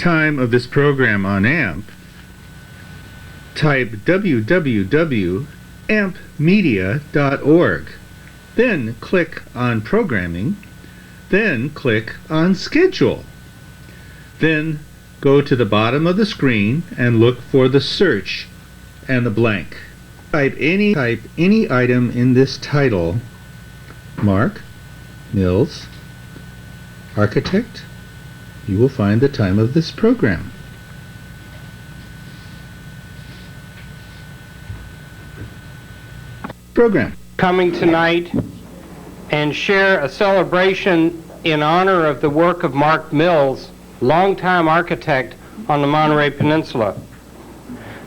time of this program on AMP, type www.ampmedia.org. Then click on Programming. Then click on Schedule. Then go to the bottom of the screen and look for the search and the blank. Type any item in this title. Mark Mills, Architect. You will find the time of this program. Program. Coming tonight and share a celebration in honor of the work of Mark Mills, longtime architect on the Monterey Peninsula.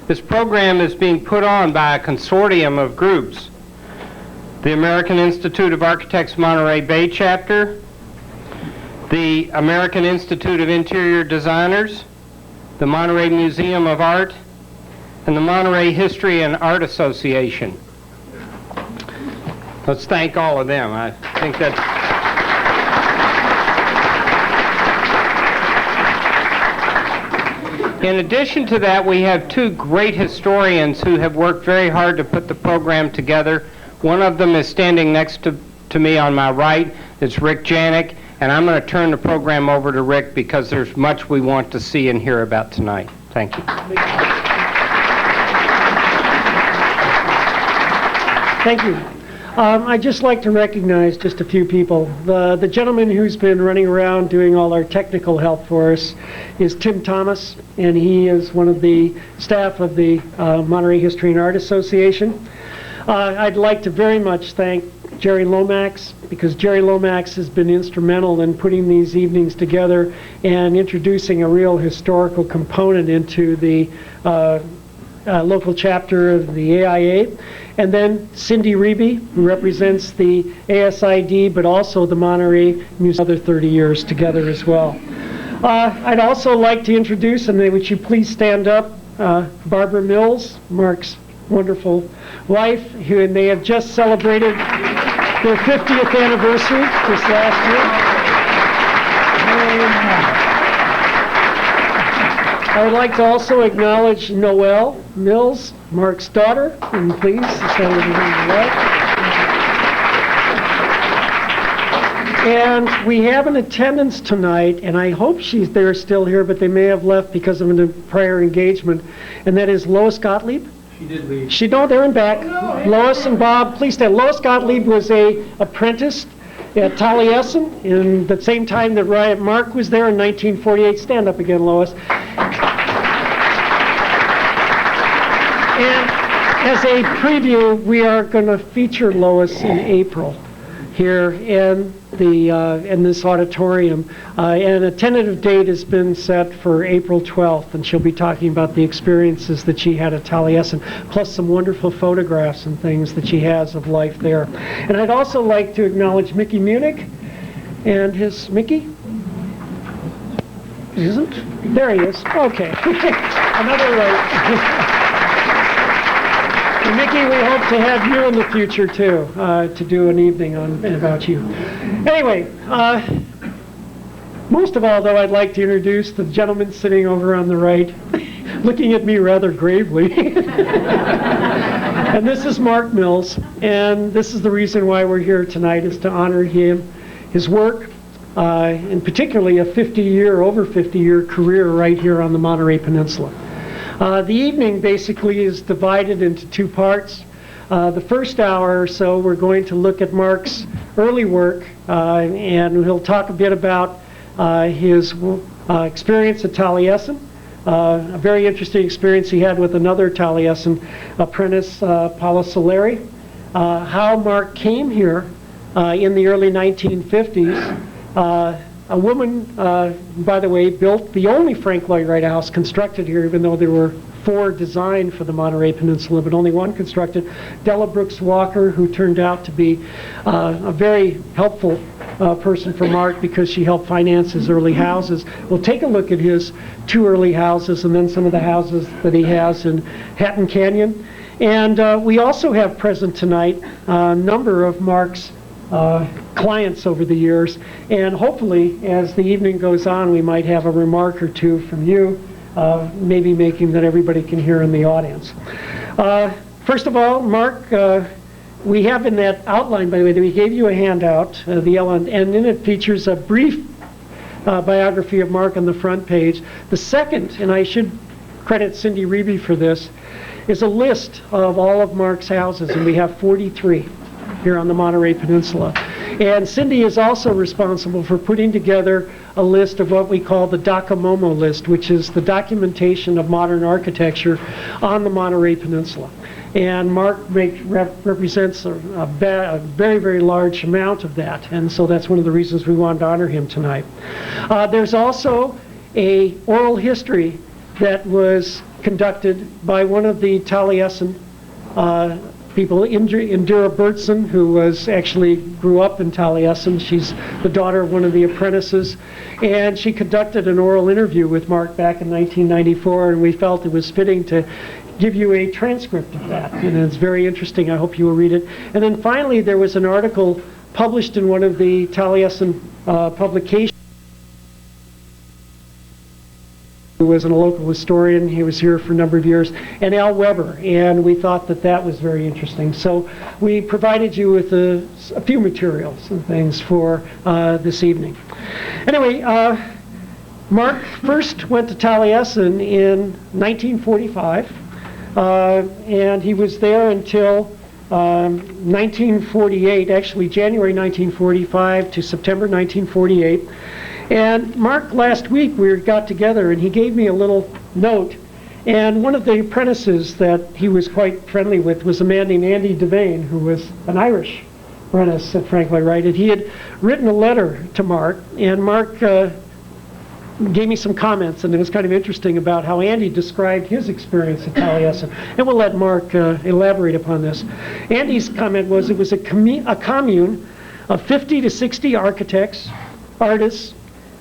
This program is being put on by a consortium of groups: the American Institute of Architects Monterey Bay Chapter, the American Institute of Interior Designers, the Monterey Museum of Art, and the Monterey History and Art Association. Let's thank all of them. I think that in addition to that, we have two great historians who have worked very hard to put the program together. One of them is standing next to me on my right. It's Rick Janik, and I'm going to turn the program over to Rick because there's much we want to see and hear about tonight. Thank you. Thank you. I'd just like to recognize just a few people. The gentleman who's been running around doing all our technical help for us is Tim Thomas, and he is one of the staff of the Monterey History and Art Association. I'd like to very much thank Jerry Lomax, because Jerry Lomax has been instrumental in putting these evenings together and introducing a real historical component into the local chapter of the A.I.A. And then Cindy Reby, who represents the ASID, but also the Monterey Museum, other 30 years together as well. I'd also like to introduce, and would you please stand up, Barbara Mills, Mark's wonderful wife, and they have just celebrated their 50th anniversary this last year. I would like to also acknowledge Noelle Mills, Mark's daughter, and please stand with me on the left. And we have an attendance tonight, and I hope they're still here, but they may have left because of a prior engagement, and that is Lois Gottlieb. She did leave. They're in back. Oh, no, Lois and Bob, please stand. Lois Gottlieb was a apprenticed at Taliesin in the same time that Mark was there in 1948. Stand up again, Lois. And as a preview, we are going to feature Lois in April here in this auditorium. And a tentative date has been set for April 12th, and she'll be talking about the experiences that she had at Taliesin, plus some wonderful photographs and things that she has of life there. And I'd also like to acknowledge Mickey Munich and his Mickey. Isn't? There he is. Okay. Another right. And Mickey, we hope to have you in the future too, to do an evening about you. Anyway, most of all, though, I'd like to introduce the gentleman sitting over on the right, looking at me rather gravely. And this is Mark Mills, and this is the reason why we're here tonight, is to honor him, his work, and particularly a over 50-year career right here on the Monterey Peninsula. The evening basically is divided into two parts. The first hour or so, we're going to look at Mark's early work, and he'll talk a bit about his experience at Taliesin, a very interesting experience he had with another Taliesin apprentice, Paula Soleri, how Mark came here in the early 1950s. A woman, by the way, built the only Frank Lloyd Wright house constructed here, even though there were 4 designed for the Monterey Peninsula, but only 1 constructed. Della Brooks Walker, who turned out to be a very helpful person for Mark because she helped finance his early houses. We'll take a look at his 2 early houses and then some of the houses that he has in Hatton Canyon. And we also have present tonight a number of Mark's clients over the years. And hopefully, as the evening goes on, we might have a remark or two from you, maybe making that everybody can hear in the audience. First of all, Mark, we have in that outline, by the way, that we gave you a handout, and in it features a brief biography of Mark on the front page. The second, and I should credit Cindy Reby for this, is a list of all of Mark's houses, and we have 43 here on the Monterey Peninsula. And Cindy is also responsible for putting together a list of what we call the Docomomo list, which is the documentation of modern architecture on the Monterey Peninsula. And Mark represents a very, very large amount of that, and so that's one of the reasons we wanted to honor him tonight. There's also a oral history that was conducted by one of the Taliesin people, Indira Bertson, who actually grew up in Taliesin. She's the daughter of one of the apprentices, and she conducted an oral interview with Mark back in 1994, and we felt it was fitting to give you a transcript of that, and it's very interesting. I hope you will read it. And then finally, there was an article published in one of the Taliesin publications. Who was a local historian. He was here for a number of years, and Al Weber, and we thought that that was very interesting. So we provided you with a few materials and things for this evening. Anyway, Mark first went to Taliesin in 1945, and he was there until 1948, actually January 1945 to September 1948. And Mark, last week we got together and he gave me a little note, and one of the apprentices that he was quite friendly with was a man named Andy Devane, who was an Irish apprentice at Frank Lloyd Wright, and he had written a letter to Mark, and Mark gave me some comments, and it was kind of interesting about how Andy described his experience at Taliesin, and we'll let Mark elaborate upon this. Andy's comment was it was a commune of 50 to 60 architects, artists,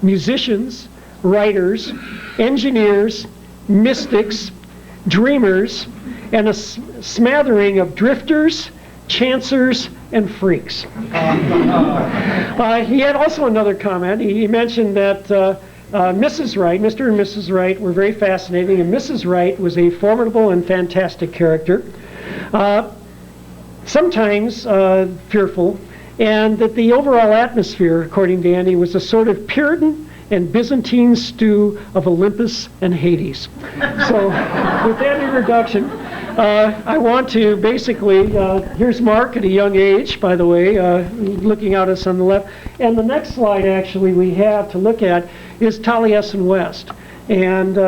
musicians, writers, engineers, mystics, dreamers, and a smattering of drifters, chancers, and freaks. He had also another comment. He mentioned that Mrs. Wright, Mr. and Mrs. Wright, were very fascinating, and Mrs. Wright was a formidable and fantastic character, sometimes fearful, and that the overall atmosphere, according to Andy, was a sort of Puritan and Byzantine stew of Olympus and Hades. So with that introduction, I want to basically, here's Mark at a young age, by the way, looking at us on the left. And the next slide, actually, we have to look at is Taliesin West. And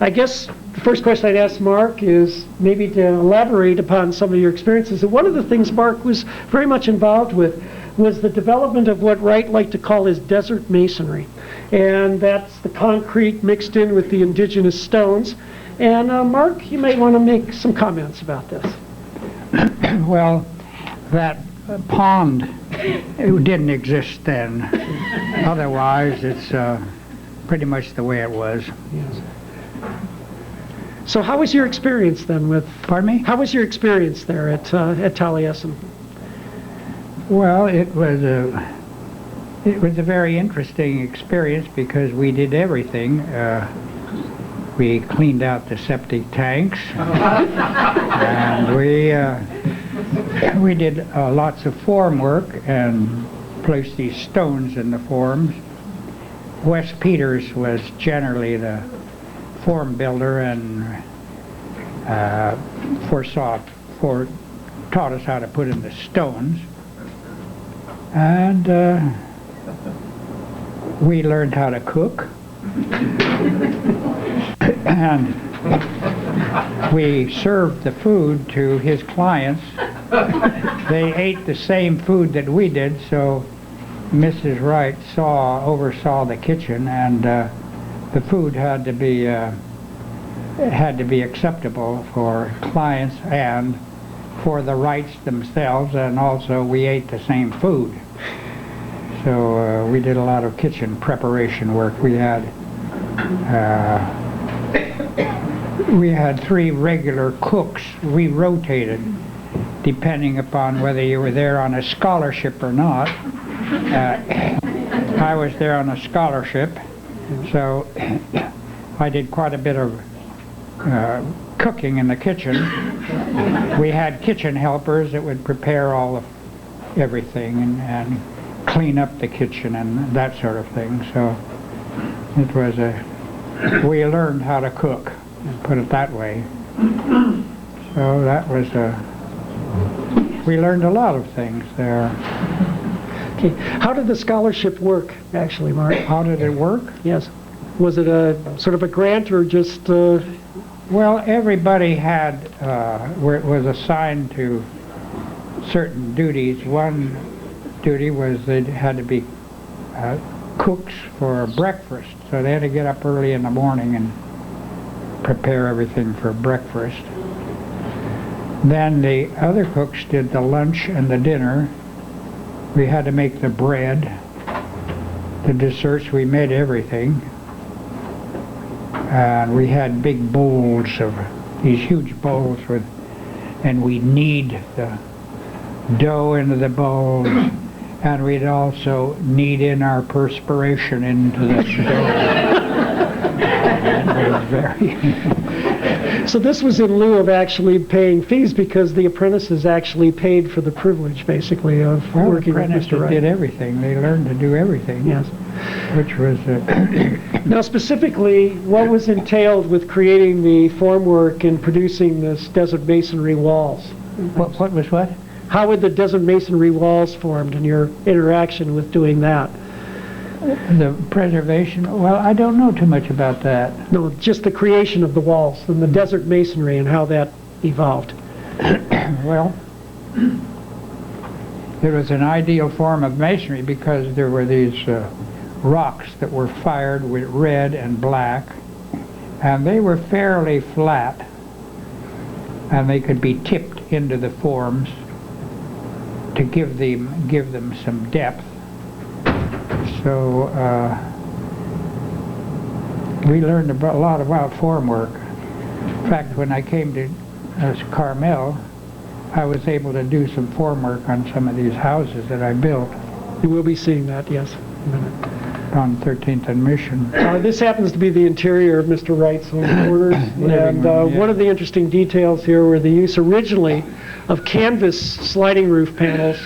I guess the first question I'd ask Mark is maybe to elaborate upon some of your experiences. And one of the things Mark was very much involved with was the development of what Wright liked to call his desert masonry. And that's the concrete mixed in with the indigenous stones. And Mark, you may want to make some comments about this. Well, that pond, it didn't exist then. Otherwise, it's pretty much the way it was. Yes. So how was your experience then with... Pardon me? How was your experience there at Taliesin? Well, it was a very interesting experience because we did everything. We cleaned out the septic tanks, and we did lots of form work and placed these stones in the forms. Wes Peters was generally the form builder and taught us how to put in the stones. And we learned how to cook. And we served the food to his clients. They ate the same food that we did, so Mrs. Wright oversaw the kitchen, and the food had to be acceptable for clients and for the Wrights themselves, and also we ate the same food. So we did a lot of kitchen preparation work. We had 3 regular cooks. We rotated. depending upon whether you were there on a scholarship or not. I was there on a scholarship, so I did quite a bit of cooking in the kitchen. We had kitchen helpers that would prepare all of everything and clean up the kitchen and that sort of thing. So it was we learned how to cook, put it that way. So that was we learned a lot of things there. Okay. How did the scholarship work, actually, Mark? How did it work? Yes. Was it a sort of a grant or just... Well, everybody was assigned to certain duties. One duty was they had to be cooks for breakfast, so they had to get up early in the morning and prepare everything for breakfast. Then the other cooks did the lunch and the dinner. We had to make the bread, the desserts. We made everything. And we had big bowls these huge bowls and we'd knead the dough into the bowls, and we'd also knead in our perspiration into the dough. It was very... So this was in lieu of actually paying fees, because the apprentices actually paid for the privilege, basically, of working with Mr. Wright. Did everything. They learned to do everything. Yes. Which was... Now, specifically, what was entailed with creating the formwork and producing this desert masonry walls? What was what? How were the desert masonry walls formed and your interaction with doing that? The preservation, well, I don't know too much about that. No, just the creation of the walls and the desert masonry and how that evolved. Well, it was an ideal form of masonry because there were these rocks that were fired with red and black, and they were fairly flat, and they could be tipped into the forms to give them some depth. So we learned a lot about form work. In fact, when I came to Carmel, I was able to do some form work on some of these houses that I built. You will be seeing that, yes. On 13th and Mission. This happens to be the interior of Mr. Wright's home quarters, and one of the interesting details here were the use originally of canvas sliding roof panels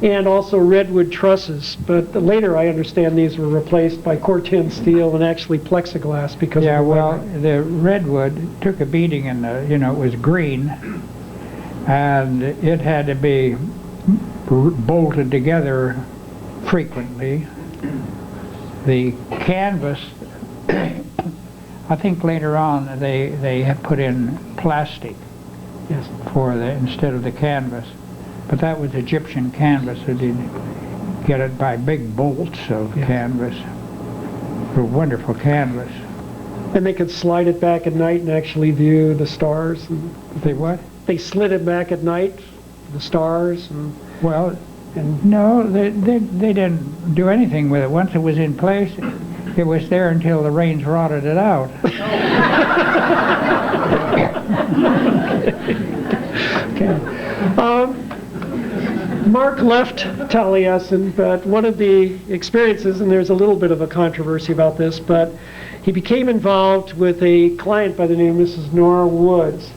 and also redwood trusses, but later I understand these were replaced by Corten steel and actually plexiglass because of the well, the redwood took a beating in it was green, and it had to be bolted together frequently. The canvas, I think later on they had put in plastic. Yes. Instead of the canvas, but that was Egyptian canvas. So they'd get it by big bolts of canvas. A wonderful canvas. And they could slide it back at night and actually view the stars. And they what? They slid it back at night, the stars. And well, no, they didn't do anything with it. Once it was in place, it was there until the rains rotted it out. Okay. Mark left Taliesin, but one of the experiences, and there's a little bit of a controversy about this, but he became involved with a client by the name of Mrs. Nora Woods,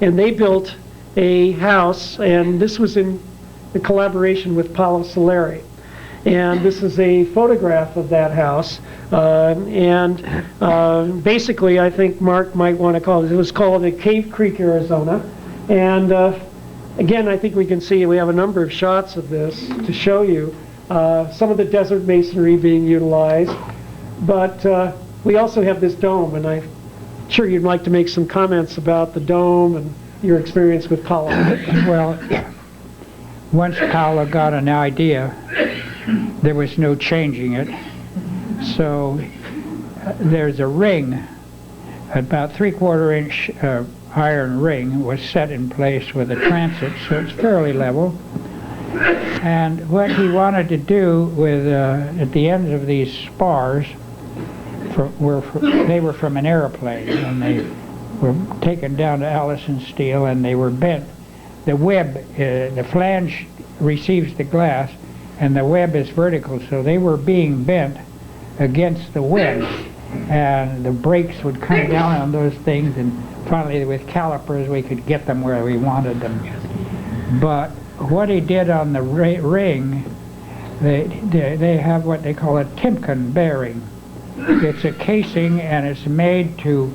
and they built a house, and this was in collaboration with Paolo Soleri. And this is a photograph of that house. Basically, I think Mark might want to call it was called a Cave Creek, Arizona. And again, I think we can see we have a number of shots of this to show you some of the desert masonry being utilized. But we also have this dome, and I'm sure you'd like to make some comments about the dome and your experience with Paolo. Well, once Paolo got an idea, there was no changing it. So there's a ring, about 3/4 inch iron ring was set in place with a transit, so it's fairly level. And what he wanted to do with at the ends of these spars they were from an airplane, and they were taken down to Allison Steel, and they were bent the web, the flange receives the glass, and the web is vertical, so they were being bent against the web, and the brakes would come down on those things, and finally with calipers we could get them where we wanted them. But what he did on the ring, they have what they call a Timken bearing. It's a casing, and it's made to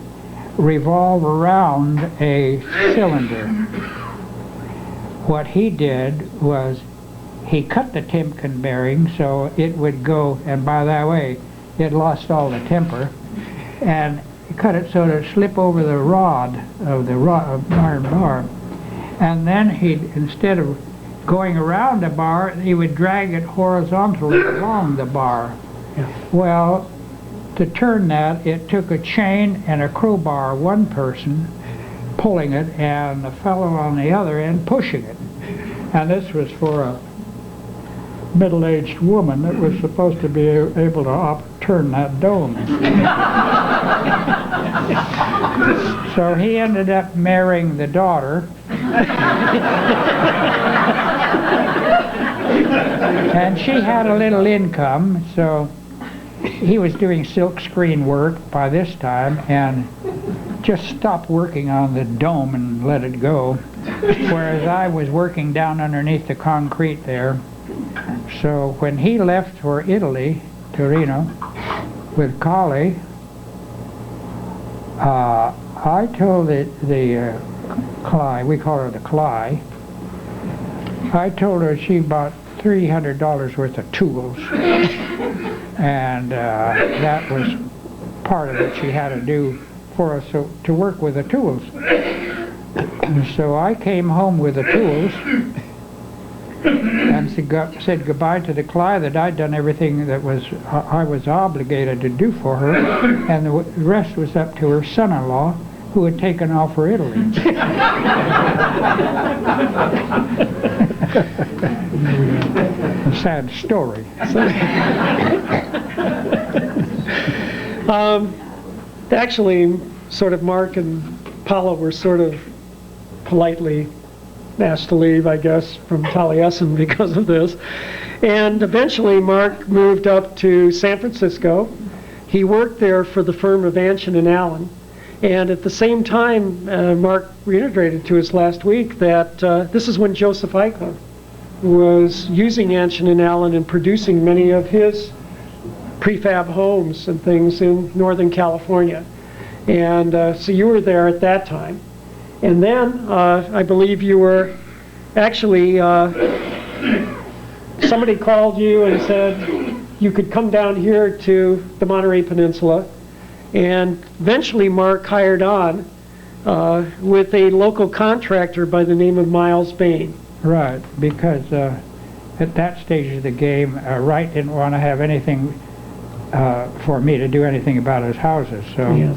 revolve around a cylinder. What he did was he cut the Timken bearing so it would go, and by that way it lost all the temper, and he cut it so to slip over the rod of iron bar, and then instead of going around the bar, he would drag it horizontally along the bar. Well, to turn that, it took a chain and a crowbar, one person pulling it and a fellow on the other end pushing it. And this was for a middle-aged woman that was supposed to be able to turn that dome. So he ended up marrying the daughter. And she had a little income, so he was doing silk screen work by this time and just stopped working on the dome and let it go, whereas I was working down underneath the concrete there. So when he left for Italy, Torino, with Collie, I told the Cly, we call her the Cly, I told her she bought $300 worth of tools, and that was part of what she had to do for us to work with the tools. So I came home with the tools and said goodbye to the Cly, that I'd done everything that I was obligated to do for her, and the rest was up to her son-in-law, who had taken off for Italy. A sad story. Actually, sort of Mark and Paula were sort of politely asked to leave, I guess, from Taliesin because of this. And eventually Mark moved up to San Francisco. He worked there for the firm of Anshin and Allen. And at the same time, Mark reiterated to us last week that this is when Joseph Eichler was using Anshin and Allen and producing many of his prefab homes and things in Northern California. And so you were there at that time. And then I believe you were actually, somebody called you and said you could come down here to the Monterey Peninsula. And eventually Mark hired on with a local contractor by the name of Miles Bain. Right, because at that stage of the game, Wright didn't want to have anything for me to do anything about his houses. So yes.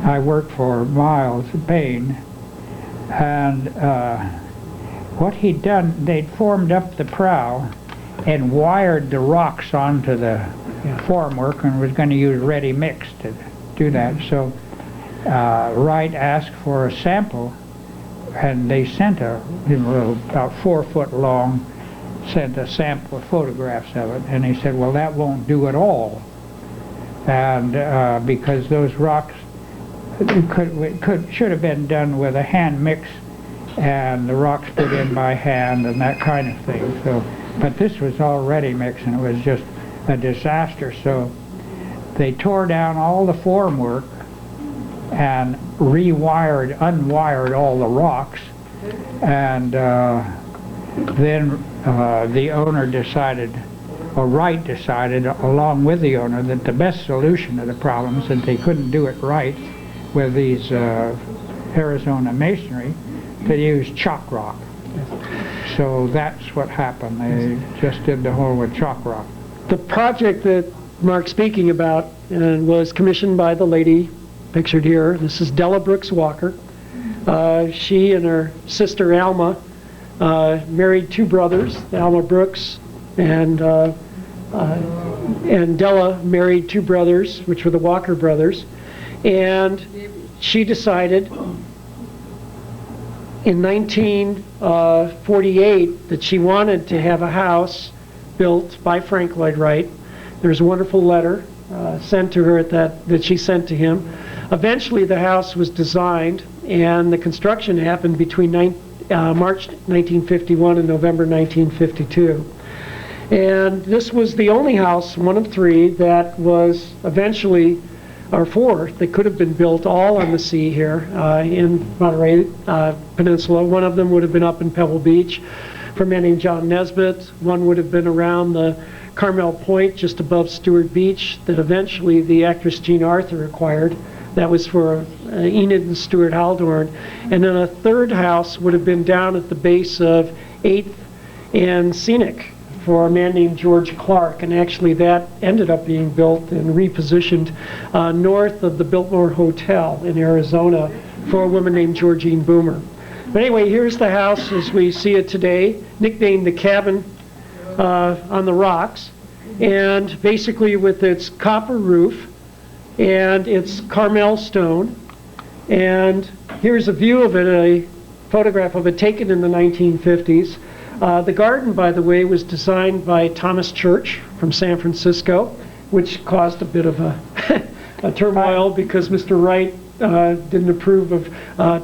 I worked for Miles Bain, and what he'd done, they'd formed up the prow and wired the rocks onto the formwork, and was going to use ready mix to do that. So Wright asked for a sample, and they sent about 4 foot long, sent a sample of photographs of it, and he said, well, that won't do at all. And because those rocks should have been done with a hand mix, and the rocks put in by hand and that kind of thing. So, but this was already mixed, and it was just a disaster. So they tore down all the formwork and unwired all the rocks, and then the owner decided, or Wright decided, along with the owner, that the best solution to the problem, since they couldn't do it right with these Arizona masonry, to use chalk rock. So that's what happened. They just did the whole with chalk rock. The project that Mark's speaking about was commissioned by the lady pictured here. This is Della Brooks Walker. She and her sister Alma married 2 brothers, Alma Brooks, and Della married 2 brothers, which were the Walker brothers. And she decided in 1948 that she wanted to have a house built by Frank Lloyd Wright. There's a wonderful letter sent to her that she sent to him. Eventually the house was designed and the construction happened between March 1951 and November 1952. And this was the only house, one of three, that was eventually, or four, that could have been built all on the sea here in Monterey Peninsula. One of them would have been up in Pebble Beach for a man named John Nesbitt. One would have been around the Carmel Point just above Stewart Beach that eventually the actress Jean Arthur acquired. That was for Enid and Stuart Haldorn. And then a third house would have been down at the base of 8th and Scenic for a man named George Clark, and actually that ended up being built and repositioned north of the Biltmore Hotel in Arizona for a woman named Georgine Boomer. But anyway, here's the house as we see it today, nicknamed the Cabin on the Rocks, and basically with its copper roof and its Carmel stone. And here's a view of it, a photograph of it taken in the 1950s. The garden, by the way, was designed by Thomas Church from San Francisco, which caused a bit of a turmoil because Mr. Wright didn't approve of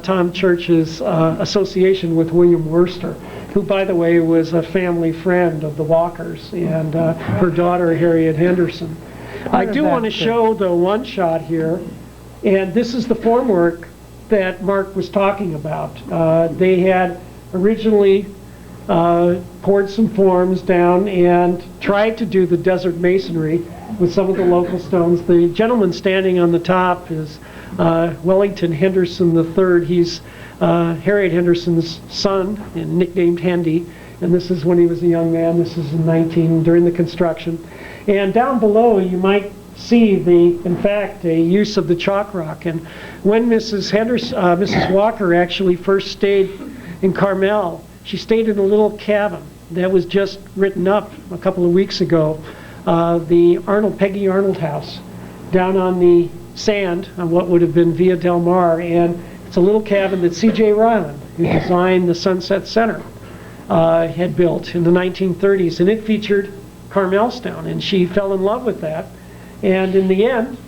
Tom Church's association with William Worcester, who, by the way, was a family friend of the Walkers and her daughter, Harriet Henderson. I do want to show the one shot here, and this is the formwork that Mark was talking about. They had originally poured some forms down and tried to do the desert masonry with some of the local stones. The gentleman standing on the top is Wellington Henderson III. He's Harriet Henderson's son, and nicknamed Hendy, and this is when he was a young man. This is during the construction. And down below you might see in fact, a use of the chalk rock. And when Mrs. Walker actually first stayed in Carmel, she stayed in a little cabin that was just written up a couple of weeks ago, the Peggy Arnold house, down on the sand on what would have been Via Del Mar. And it's a little cabin that C.J. Ryland, who designed the Sunset Center, had built in the 1930s, and it featured Carmel stone, and she fell in love with that. And in the end,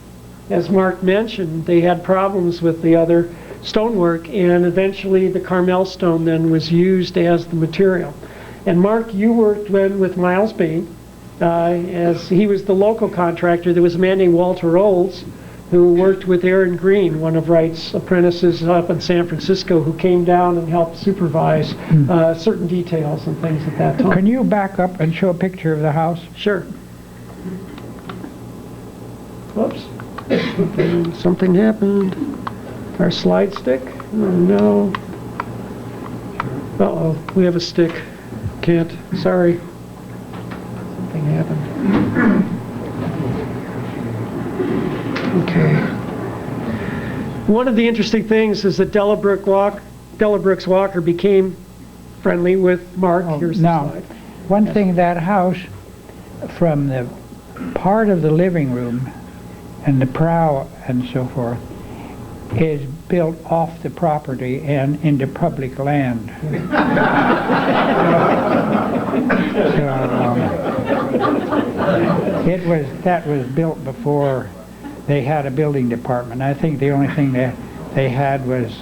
as Mark mentioned, they had problems with the other stonework, and eventually the Carmel stone then was used as the material. And Mark, you worked then with Miles Bain, as he was the local contractor. There was a man named Walter Olds who worked with Aaron Green, one of Wright's apprentices up in San Francisco, who came down and helped supervise certain details and things at that time. Can you back up and show a picture of the house? Sure. Whoops. Something happened. Our slide stick? Oh, no. Uh-oh, we have a stick. Can't. Sorry. Something happened. Okay. One of the interesting things is that Della Brooks Walker became friendly with Mark. Here's the slide. One thing, that house, from the part of the living room and the prow and so forth, is built off the property and into public land. That was built before they had a building department. I think the only thing that they had was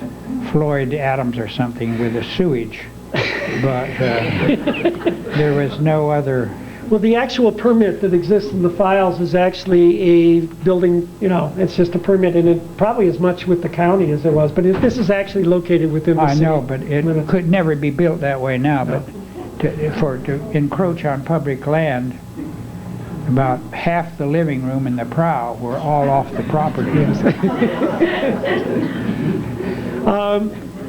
Floyd Adams or something with the sewage, but there was no other. Well, the actual permit that exists in the files is actually a building, it's just a permit, and it probably as much with the county as there was, but this is actually located within the city. I know, but it could never be built that way now, no. But to encroach on public land, about half the living room and the prow were all off the property.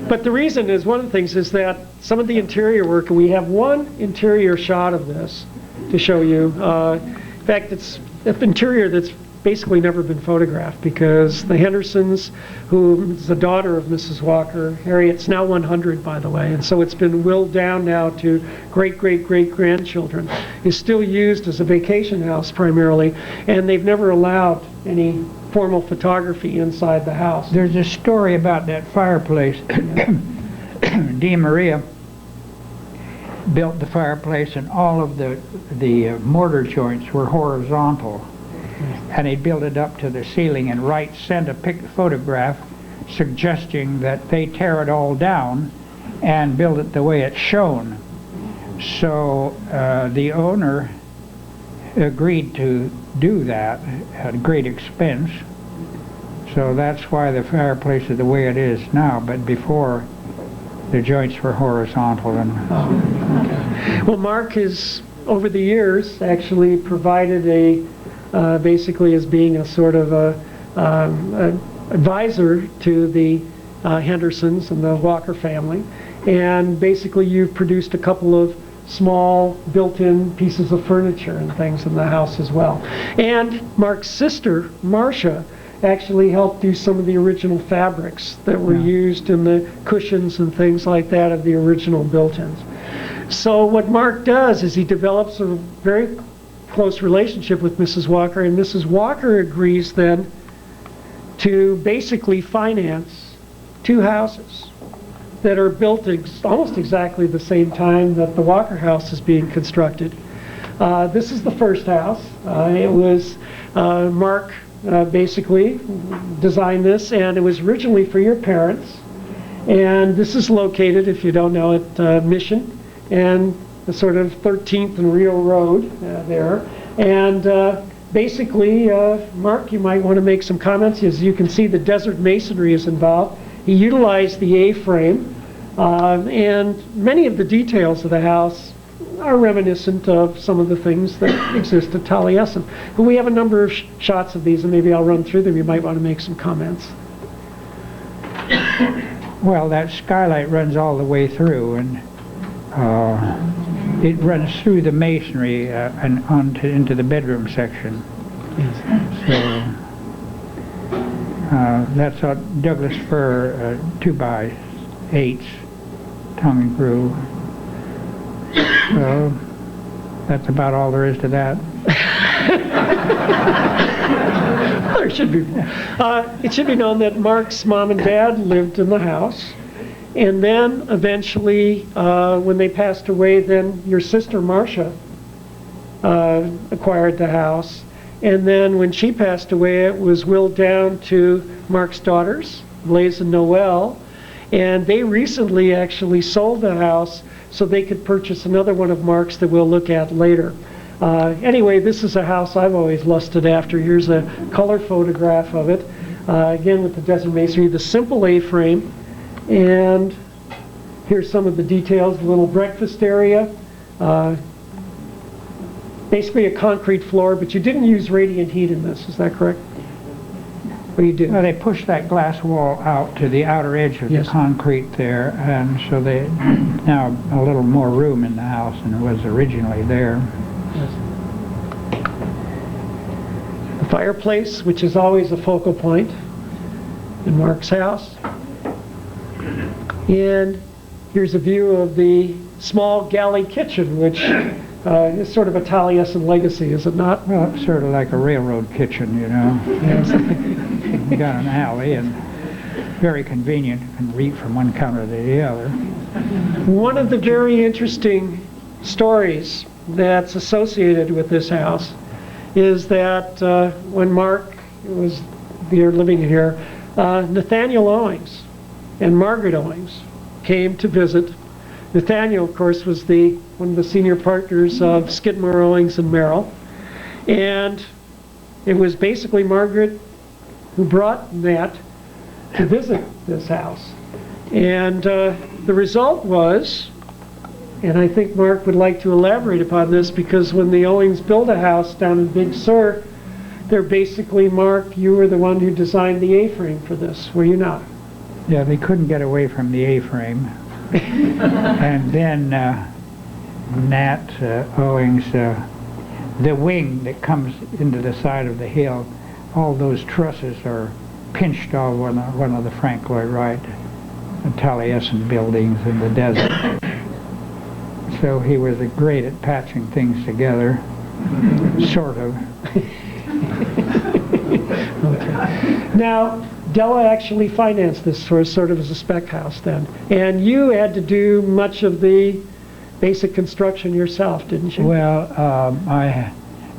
But the reason is, one of the things is that some of the interior work, and we have one interior shot of this to show you. In fact, it's an interior that's basically never been photographed, because the Hendersons, who is the daughter of Mrs. Walker, Harriet's now 100, by the way, and so it's been willed down now to great-great-great-grandchildren, is still used as a vacation house primarily, and they've never allowed any formal photography inside the house. There's a story about that fireplace Di Maria built the fireplace, and all of the mortar joints were horizontal, and he built it up to the ceiling, and Wright sent a photograph suggesting that they tear it all down and build it the way it's shown. So the owner agreed to do that at great expense. So that's why the fireplace is the way it is now, but before the joints were horizontal. And well, Mark has, over the years, actually provided a, basically as being a sort of a advisor to the Hendersons and the Walker family. And basically you've produced a couple of small built-in pieces of furniture and things in the house as well. And Mark's sister, Marcia, actually helped do some of the original fabrics that were used in the cushions and things like that of the original built-ins. So what Mark does is he develops a very close relationship with Mrs. Walker, and Mrs. Walker agrees then to basically finance 2 houses that are built almost exactly the same time that the Walker house is being constructed. This is the first house. It was Mark basically designed this, and it was originally for your parents. And this is located, if you don't know it, Mission and the sort of 13th and Rio Road there. And basically, Mark, you might want to make some comments. As you can see, the desert masonry is involved. He utilized the A-frame, and many of the details of the house are reminiscent of some of the things that exist at Taliesin. But we have a number of shots of these, and maybe I'll run through them. You might want to make some comments. well, that skylight runs all the way through, and it runs through the masonry and into the bedroom section. So that's a Douglas fir 2x8 tongue and groove. So that's about all there is to that. There should be. It should be known that Mark's mom and dad lived in the house, and then eventually, when they passed away, then your sister Marcia acquired the house, and then when she passed away, it was willed down to Mark's daughters, Blaise and Noel, and they recently actually sold the house so they could purchase another one of Mark's that we'll look at later. Anyway, this is a house I've always lusted after. Here's a color photograph of it, again with the desert masonry, the simple A-frame, and here's some of the details. The little breakfast area, basically a concrete floor, but you didn't use radiant heat in this, is that correct? What do you do? Well, they pushed that glass wall out to the outer edge of the concrete there, and so they now a little more room in the house than was originally there. The fireplace, which is always a focal point in Mark's house. And here's a view of the small galley kitchen, which is sort of a Taliesin legacy, is it not? Well, it's sort of like a railroad kitchen, you know. Yes. You got an alley, and very convenient. You can reach from one counter to the other. One of the very interesting stories that's associated with this house is that when Mark was here living here, Nathaniel Owings and Margaret Owings came to visit. Nathaniel, of course, was one of the senior partners of Skidmore, Owings and Merrill, and it was basically Margaret who brought Nat to visit this house. And the result was, and I think Mark would like to elaborate upon this, because when the Owings built a house down in Big Sur, they're basically, Mark, you were the one who designed the A-frame for this, were you not? Yeah, they couldn't get away from the A-frame. And then Nat Owings, the wing that comes into the side of the hill, all those trusses are pinched off one of the Frank Lloyd Wright Taliesin buildings in the desert. So he was great at patching things together, sort of. Okay. Now, Della actually financed this for sort of as a spec house then. And you had to do much of the basic construction yourself, didn't you? Well,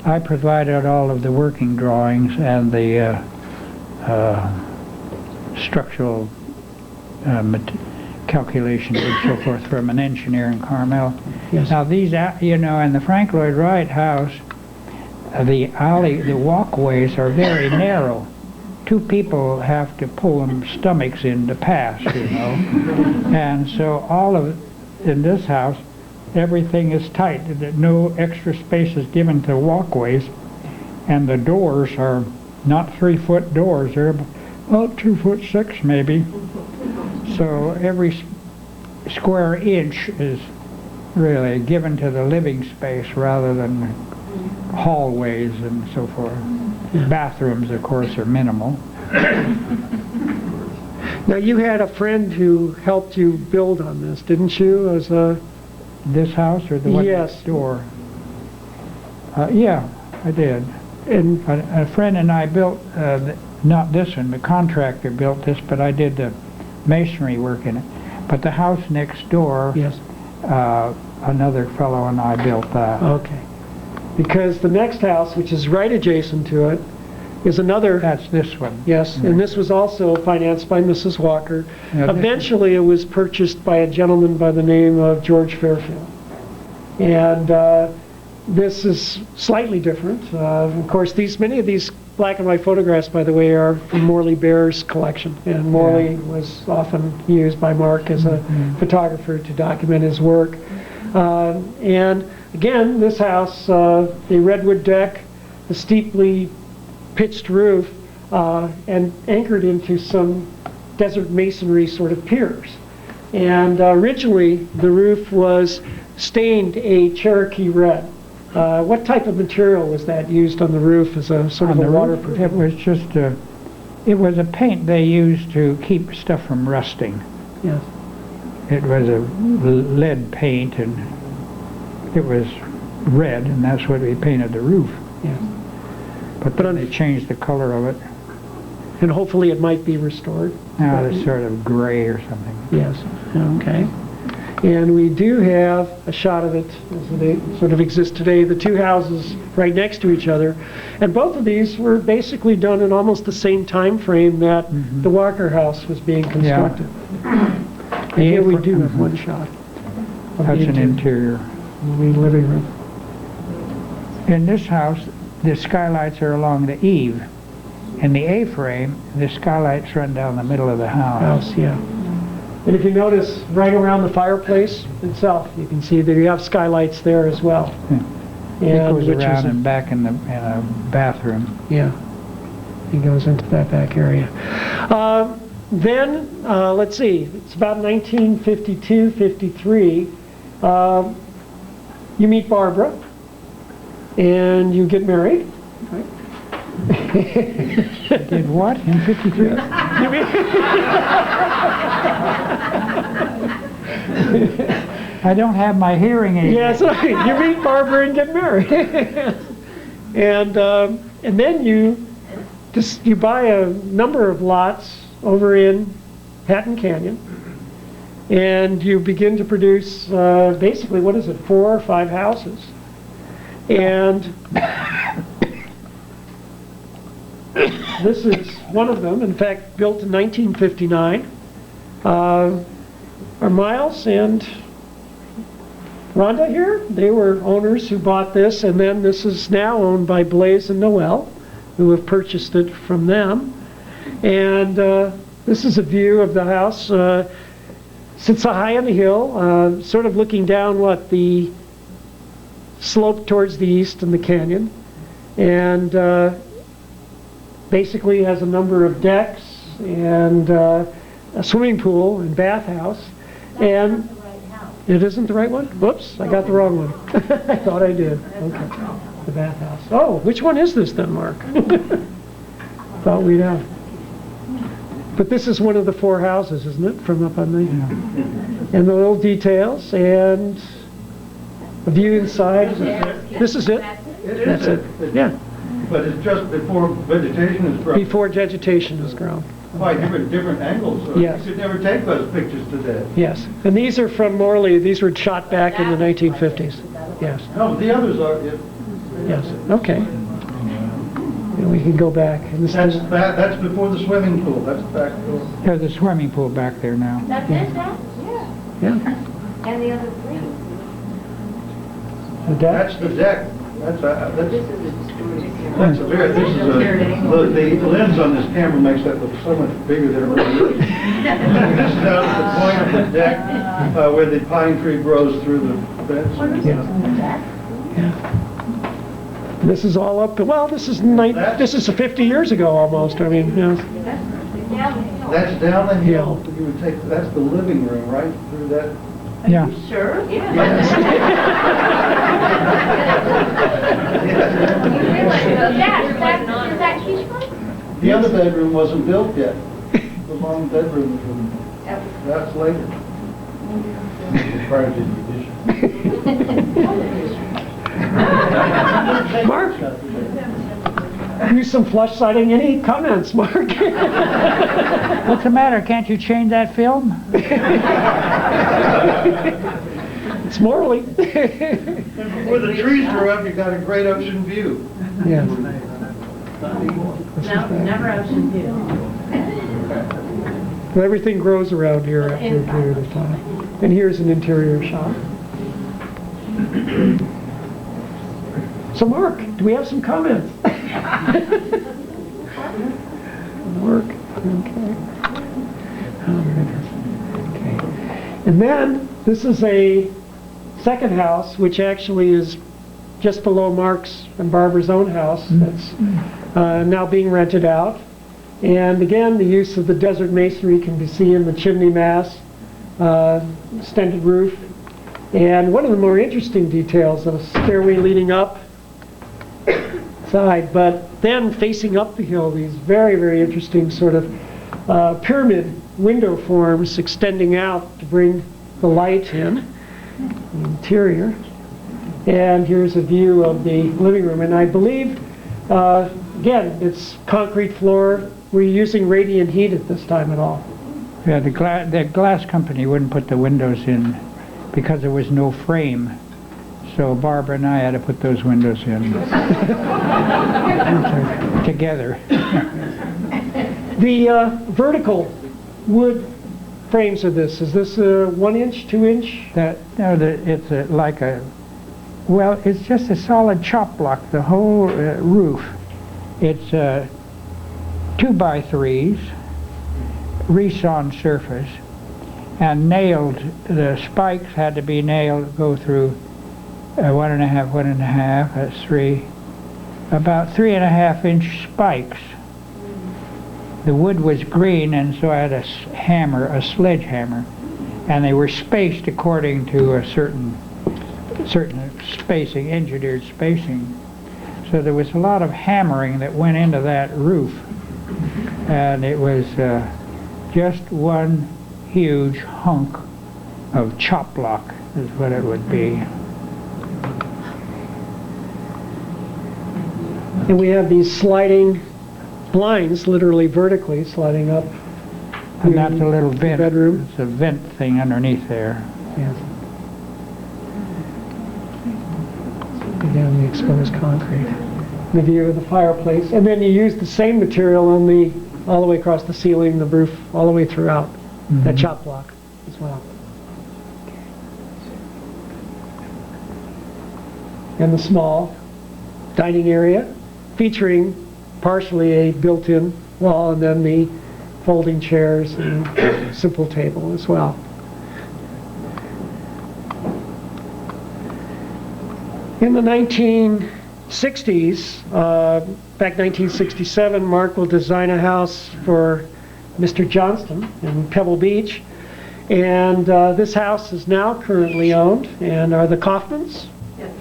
I provided all of the working drawings and the structural calculations and so forth from an engineer in Carmel. Yes. Now these, you know, in the Frank Lloyd Wright house, the walkways are very narrow. Two people have to pull them stomachs in to pass, you know. And so in this house, everything is tight. No extra space is given to walkways, and the doors are not 3-foot doors. They're about 2'6" maybe. So every square inch is really given to the living space rather than hallways and so forth. Bathrooms, of course, are minimal. Now you had a friend who helped you build on this, didn't you? As a This house or the one Yes. next door? Yeah, I did. and A friend and I built, not this one, the contractor built this, but I did the masonry work in it. But the house next door, yes, another fellow and I built that. okay. Because the next house, which is right adjacent to it, is another. That's this one. Yes, and this was also financed by Mrs. Walker. Yeah, this- Eventually, it was purchased by a gentleman by the name of George Fairfield. And this is slightly different. Of course, many of these black and white photographs, by the way, are from Morley Bear's collection. And Morley was often used by Mark as a photographer to document his work. And again, this house, the redwood deck, the steeply pitched roof, and anchored into some desert masonry sort of piers. And originally, the roof was stained a Cherokee red. What type of material was that used on the roof as a sort of a waterproof? It was just it was a paint they used to keep stuff from rusting. Yes. It was a lead paint, and it was red, and that's what we painted the roof. Yes. But then they changed the color of it. And hopefully it might be restored. Now it's sort of gray or something. Yes. Okay. And we do have a shot of it as they sort of exist today, the two houses right next to each other. And both of these were basically done in almost the same time frame that the Walker house was being constructed. And here we do have one shot of That's the an interior. living room. In this house, the skylights are along the eave. In the A-frame, the skylights run down the middle of the house. Yeah. And if you notice, right around the fireplace itself, you can see that you have skylights there as well. It And goes which is around a- and back in a bathroom. Yeah, he goes into that back area. Then, let's see, it's about 1952, 53. You meet Barbara, and you get married. Right? Did what in 53? You meet I don't have my hearing aid. Yes, you meet Barbara and get married. And then you buy a number of lots over in Hatton Canyon, and you begin to produce basically, what is it, 4 or 5 houses. And this is one of them, in fact, built in 1959. Are Miles and Rhonda here? They were owners who bought this, and then this is now owned by Blaise and Noel, who have purchased it from them. And this is a view of the house. Sits high on the hill, sort of looking down the slope towards the east in the canyon. And basically has a number of decks and a swimming pool and bathhouse. And it isn't the right one? Whoops, I got the wrong one. I thought I did. Okay, the bathhouse. Oh, which one is this then, Mark? Thought we'd have. But this is one of the 4 houses, isn't it, from up on the... And the little details and a view inside. This is it? That's it. Yeah. But it's just before vegetation is grown. Before vegetation is grown. Quite different angles. So Yes. You could never take those pictures today. Yes. And these are from Morley. These were shot back in the 1950s. Yes. No, the others are. Yes. Okay. And we can go back. And this That's before the swimming pool. That's back door. There's a swimming pool back there now. That's it, Dad? Yeah. Yeah. And the other three. The deck. That's the deck. That's a very. This is the lens on this camera makes that look so much bigger than it really is. This is out at the point of the deck where the pine tree grows through the fence. Yeah. This is all up. Well, this is 50 years ago almost. I mean, yeah. That's down the hill. You would take. That's the living room right through that. Yeah. Sure? Yeah. Yes. Dad, is that Keishman? The other bedroom wasn't built yet. The long bedroom was that's later. Prior to the addition. Mark? Use some flush siding. Any comments, Mark? What's the matter? Can't you change that film? It's Morley. Where the trees grew up, you got a great ocean view. Yes. No, never ocean view. Well, everything grows around here after a period of time. And here's an interior shot. So Mark, do we have some comments? Mark, okay. Okay. And then this is a second house, which actually is just below Mark's and Barbara's own house. That's now being rented out. And again, the use of the desert masonry can be seen in the chimney mass, extended roof. And one of the more interesting details, a stairway leading up side, but then facing up the hill, these very, very interesting sort of pyramid window forms extending out to bring the light in, the interior. And here's a view of the living room. And I believe, again, it's concrete floor. Were you using radiant heat at this time at all? Yeah, the glass company wouldn't put the windows in because there was no frame. So Barbara and I had to put those windows in together. The vertical wood frames of this, is this a 1 inch, 2 inch? It's it's just a solid chop block, the whole roof. It's 2x3s, resawn surface, and nailed. The spikes had to be nailed, go through 1.5, that's 3, about 3.5-inch spikes. The wood was green, and so I had a sledgehammer, and they were spaced according to a certain spacing, engineered spacing. So there was a lot of hammering that went into that roof, and it was just one huge hunk of chop block is what it would be. And we have these sliding blinds, literally vertically sliding up. And that's a little vent. Bedroom. It's a vent thing underneath there. Yes. Again, the exposed concrete. The view of the fireplace. And then you use the same material on all the way across the ceiling, the roof, all the way throughout. That chop block as well. And the small dining area, featuring partially a built-in wall and then the folding chairs and simple table as well. In the 1960s, back 1967, Mark will design a house for Mr. Johnston in Pebble Beach. And this house is now currently owned, and are the Kaufmans,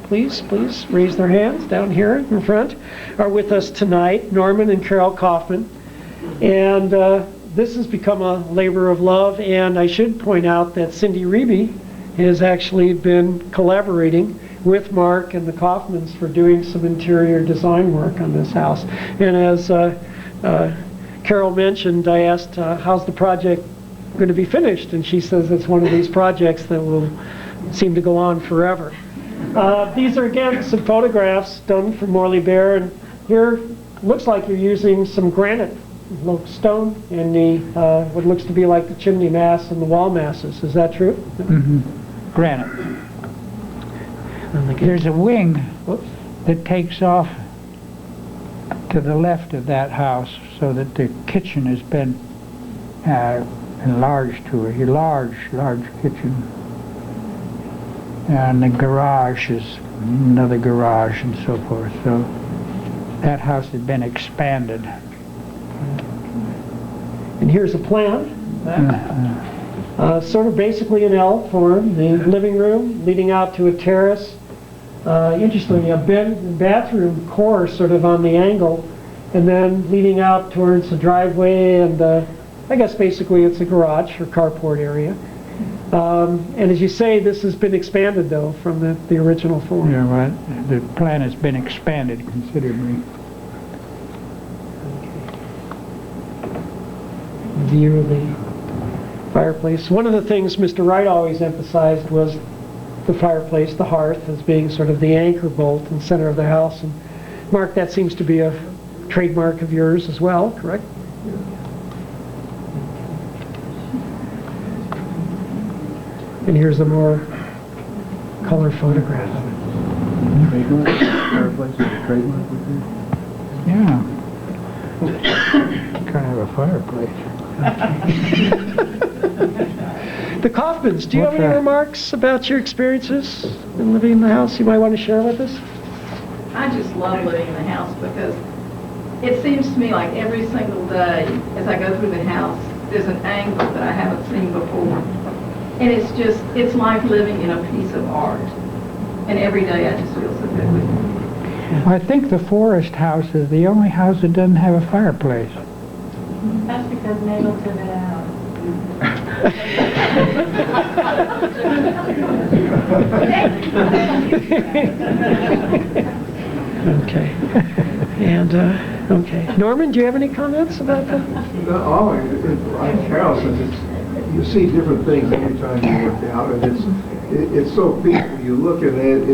please raise their hands down here in front, are with us tonight, Norman and Carol Kaufman. And this has become a labor of love, and I should point out that Cindy Reby has actually been collaborating with Mark and the Kaufmans for doing some interior design work on this house. And as Carol mentioned, I asked, how's the project going to be finished? And she says it's one of these projects that will seem to go on forever. These are, again, some photographs done from Morley Bear, and here looks like you're using some granite stone in the what looks to be like the chimney mass and the wall masses. Is that true? Mm-hmm. Granite. There's a wing that takes off to the left of that house, so that the kitchen has been enlarged to a large kitchen. And the garage is another garage and so forth. So that house has been expanded. And here's a plan. Sort of basically an L form, the living room leading out to a terrace. Interestingly, a bathroom core sort of on the angle, and then leading out towards the driveway, and I guess basically it's a garage or carport area. And as you say, this has been expanded though from the original form. Yeah, right. The plan has been expanded considerably. View of the fireplace. One of the things Mr. Wright always emphasized was the fireplace, the hearth, as being sort of the anchor bolt in the center of the house. And Mark, that seems to be a trademark of yours as well, correct? And here's a more color photograph. Trademark? Fireplace is a trademark with you? Yeah. Kind of a fireplace. The Kaufmans, do you have What's any that? remarks about your experiences in living in the house you might want to share with us? I just love living in the house because it seems to me like every single day as I go through the house, there's an angle that I haven't seen before. And it's like living in a piece of art. And every day I just feel so good with it. I think the Forest House is the only house that doesn't have a fireplace. That's because Nagel took it out. Okay. And, okay. Norman, do you have any comments about that? Like Carol says, you see different things every time you work out, and it's so peaceful. You look at it,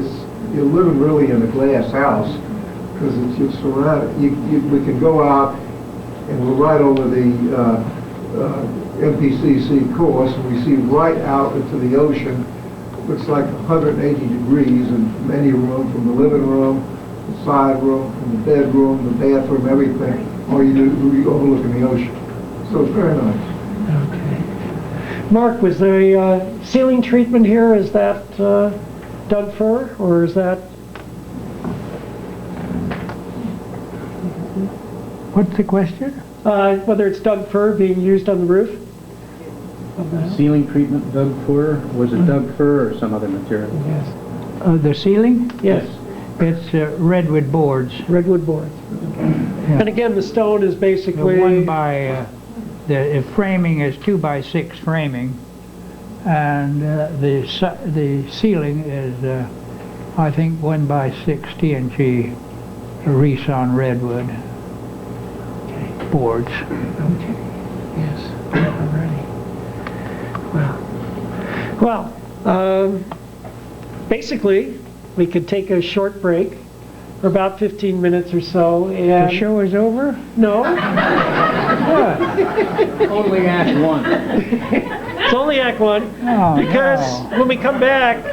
you're living really in a glass house because you're surrounded. We can go out and we're right over the MPCC course, and we see right out into the ocean. Looks like 180 degrees, and any room from the living room, the side room, from the bedroom, the bathroom, everything. All you do is overlooking the ocean. So it's very nice. Okay. Mark, was there a ceiling treatment here? Is that Doug fir, or is that? What's the question? Whether it's Doug fir being used on the roof? Of the house? Ceiling treatment, Doug fir? Was it Doug fir or some other material? Yes. The ceiling? Yes. It's redwood boards. Redwood boards. Yeah. And again, the stone is The basically. one by the framing is 2x6 framing, and the ceiling is I think 1x6 TNG Reson redwood boards. Okay. Yes. Alrighty. Well, basically, we could take a short break for about 15 minutes or so, and The show is over? no, Only Act One. it's only Act One, Oh, because no. when we come back,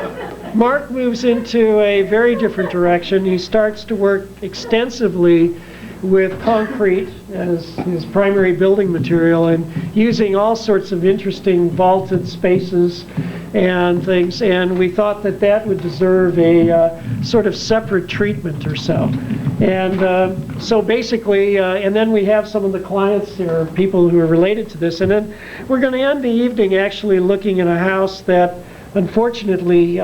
Mark moves into a very different direction. He starts to work extensively with concrete as his primary building material, and using all sorts of interesting vaulted spaces and things, and we thought that that would deserve a sort of separate treatment or so. And so basically, and then we have some of the clients here, people who are related to this, and then we're going to end the evening actually looking at a house that unfortunately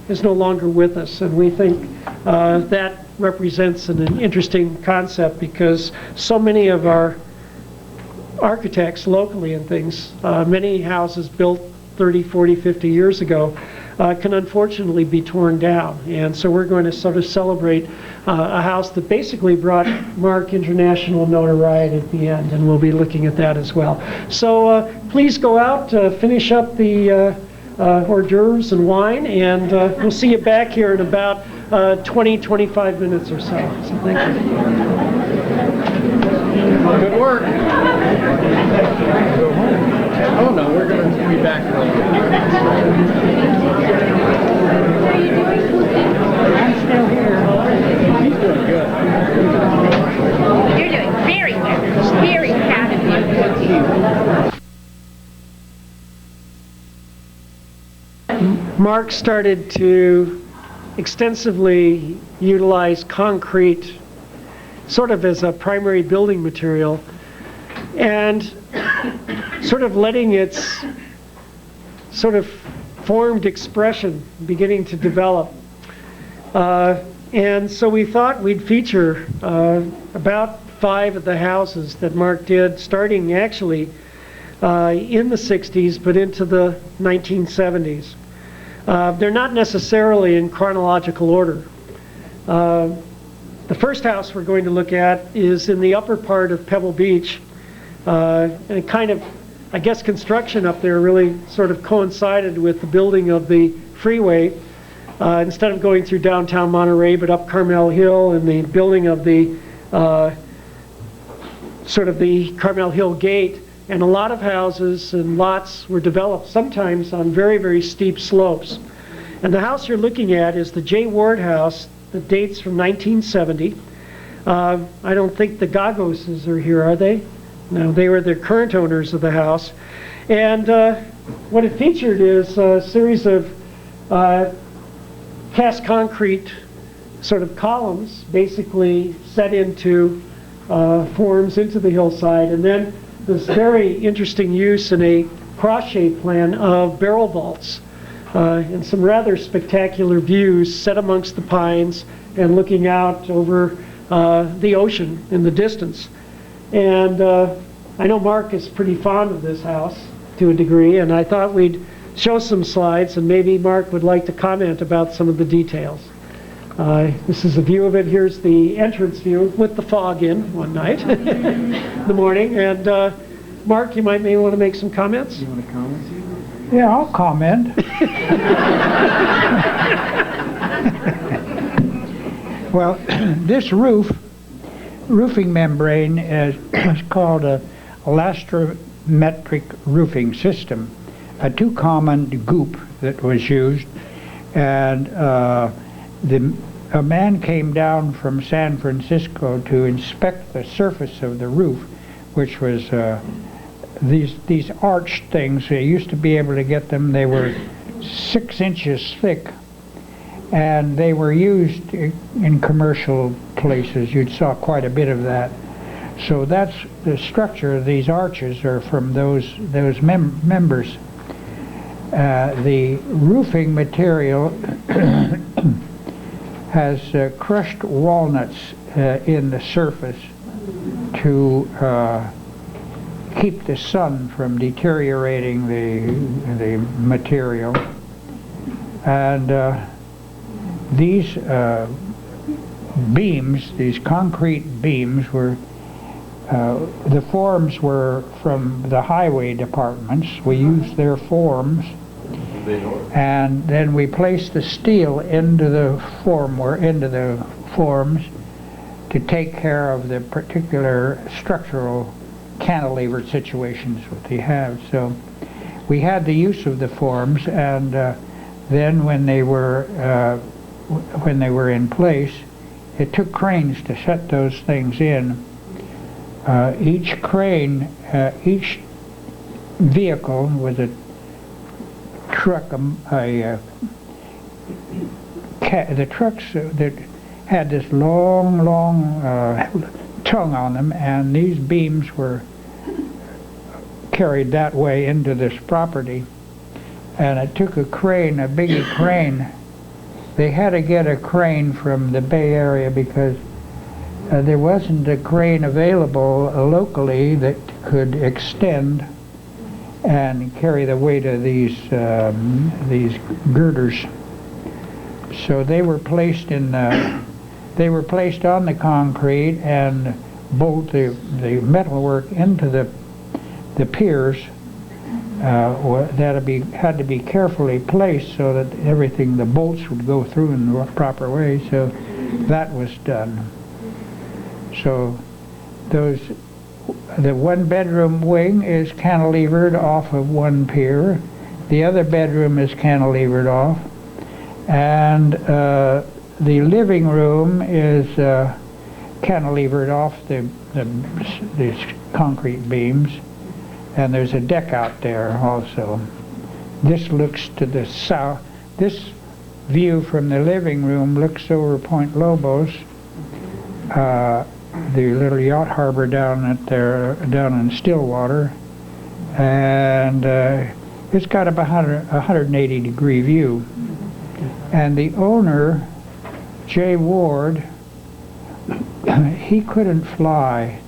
is no longer with us, and we think that represents an interesting concept, because so many of our architects locally and things, many houses built 30, 40, 50 years ago can unfortunately be torn down. And so we're going to sort of celebrate a house that basically brought Mark international notoriety at the end, and we'll be looking at that as well. So please go out, finish up the hors d'oeuvres and wine, and we'll see you back here in about 20-25 minutes or so. So thank you. Good work. Oh no, we're going to be back early. I'm still here. He's doing good. You're doing very well. Very proud of you. Mark started to extensively utilize concrete sort of as a primary building material, and sort of letting its sort of formed expression beginning to develop. And so we thought we'd feature about 5 of the houses that Mark did, starting actually in the 60s, but into the 1970s. They're not necessarily in chronological order. The first house we're going to look at is in the upper part of Pebble Beach. And kind of, I guess, construction up there really sort of coincided with the building of the freeway. Instead of going through downtown Monterey, but up Carmel Hill, and the building of the sort of the Carmel Hill gate. And a lot of houses and lots were developed sometimes on very, very steep slopes. And the house you're looking at is the J. Ward house that dates from 1970. I don't think the Gagoses are here, are they? No, they were the current owners of the house. And what it featured is a series of cast concrete sort of columns, basically set into forms into the hillside, and then this very interesting use in a cross-shaped plan of barrel vaults and some rather spectacular views set amongst the pines and looking out over the ocean in the distance. And I know Mark is pretty fond of this house to a degree, and I thought we'd show some slides, and maybe Mark would like to comment about some of the details. This is a view of it. Here's the entrance view with the fog in one night in the morning. And Mark, you might maybe want to make some comments? You want to comment? Yeah, I'll comment. Well, this roofing membrane is called a elastometric roofing system, a too-common goop that was used. And a man came down from San Francisco to inspect the surface of the roof, which was these arched things. They used to be able to get them. They were 6 inches thick, and they were used in commercial places. You saw quite a bit of that. So that's the structure of these arches are from those members. The roofing material has crushed walnuts in the surface to keep the sun from deteriorating the material. And these beams, these concrete beams, were the forms were from the highway departments. We used their forms, and then we placed the steel into the forms to take care of the particular structural cantilever situations that they have. So we had the use of the forms, and then when they were in place, it took cranes to set those things in. Each crane, each vehicle with a truck, the trucks that had this long tongue on them, and these beams were carried that way into this property. And it took a crane, a big crane. They had to get a crane from the Bay Area because there wasn't a crane available locally that could extend and carry the weight of these girders. So they were placed on the concrete and bolt the metalwork into the piers. That had to be carefully placed so that everything, the bolts would go through in the proper way. So that was done. So the one bedroom wing is cantilevered off of one pier. The other bedroom is cantilevered off, and the living room is cantilevered off the concrete beams, and there's a deck out there also. This looks to the south. This view from the living room looks over Point Lobos, the little yacht harbor down in Stillwater, and it's got about 180-degree view. And the owner, Jay Ward, he couldn't fly.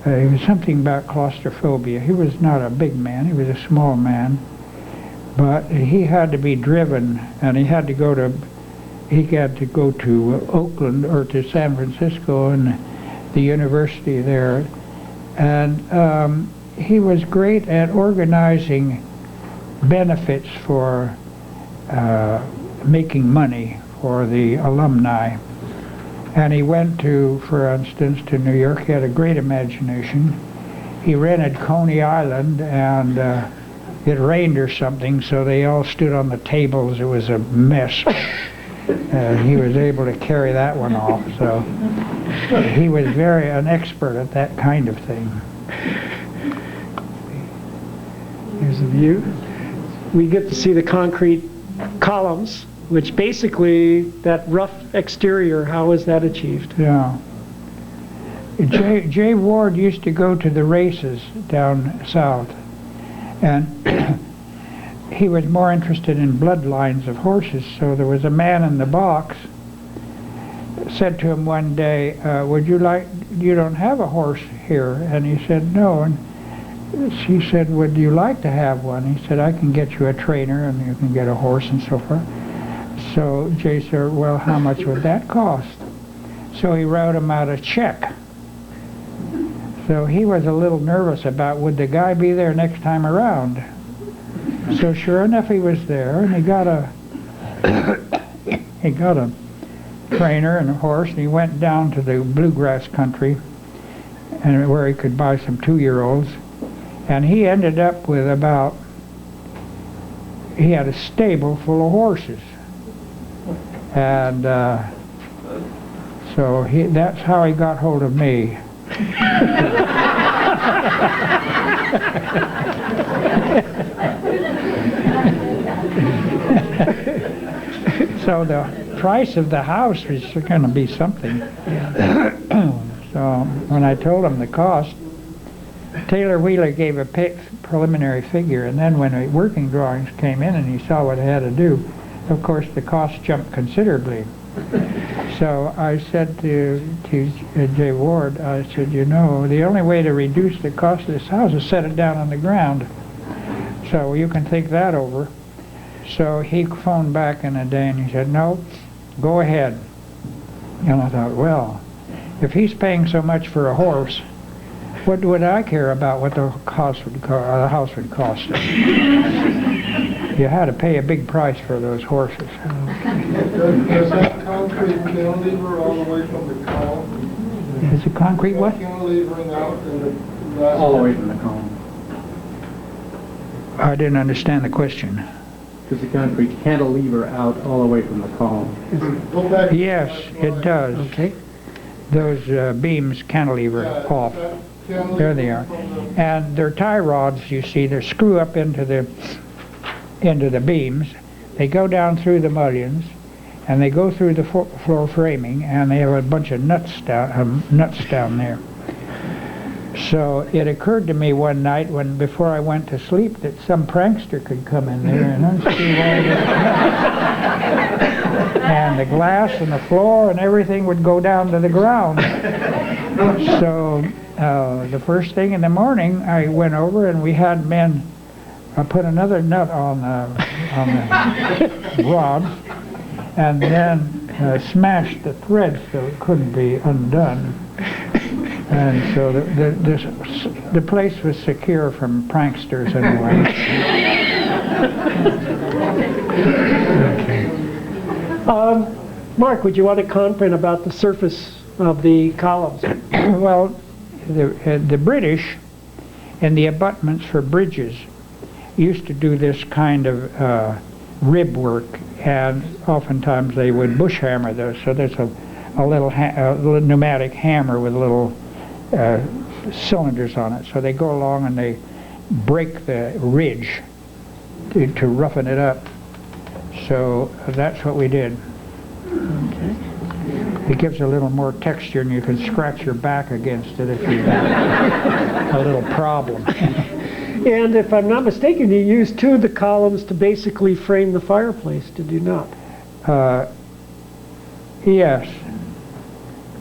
He was something about claustrophobia. He was not a big man, he was a small man, but he had to be driven, and he had to go to Oakland or to San Francisco and the university there. And he was great at organizing benefits for making money for the alumni. And he went to, for instance, to New York. He had a great imagination. He rented Coney Island, and it rained or something, so they all stood on the tables. It was a mess. He was able to carry that one off. So he was an expert at that kind of thing. Here's the view. We get to see the concrete columns, which basically, that rough exterior, how was that achieved? Yeah. Jay Ward used to go to the races down south, and he was more interested in bloodlines of horses. So there was a man in the box said to him one day, you don't have a horse here? And he said, no. And she said, would you like to have one? He said, I can get you a trainer and you can get a horse and so forth. So Jay said, well, how much would that cost? So he wrote him out a check. So he was a little nervous about would the guy be there next time around. So sure enough, he was there, and he got a trainer and a horse, and he went down to the bluegrass country, and where he could buy some 2-year-olds, and he ended up with he had a stable full of horses, and so that's how he got hold of me. So the price of the house was going to be something. So when I told him the cost, Taylor Wheeler gave a preliminary figure, and then when the working drawings came in and he saw what I had to do, of course the cost jumped considerably. So I said to Jay Ward, I said, the only way to reduce the cost of this house is set it down on the ground. So you can think that over. So he phoned back in a day and he said, no, go ahead. And I thought, well, if he's paying so much for a horse, what would I care about what the house would cost him? You had to pay a big price for those horses. Does that concrete cantilever all the way from the column? Is the concrete what? Cantilevering out in the last all the way from the column. I didn't understand the question. Does the concrete cantilever out all the way from the column? Yes, it does. Okay. Those beams cantilever off. There they are. And they're tie rods, you see. They're screw up into the beams. They go down through the mullions, and they go through the floor framing, and they have a bunch of nuts down there. So it occurred to me one night before I went to sleep that some prankster could come in there and unscrew all the and the glass and the floor and everything would go down to the ground. So the first thing in the morning I went over and we had men I put another nut on the rod, and then smashed the thread so it couldn't be undone. And so the place was secure from pranksters anyway. Mark, would you want to comment about the surface of the columns? Well, the British and the abutments for bridges used to do this kind of rib work, and oftentimes they would bush hammer those. So there's a little pneumatic hammer with little cylinders on it. So they go along and they break the ridge to roughen it up. So that's what we did. Okay. It gives a little more texture, and you can scratch your back against it if you have a little problem. And if I'm not mistaken, you used two of the columns to basically frame the fireplace, did you not? Yes.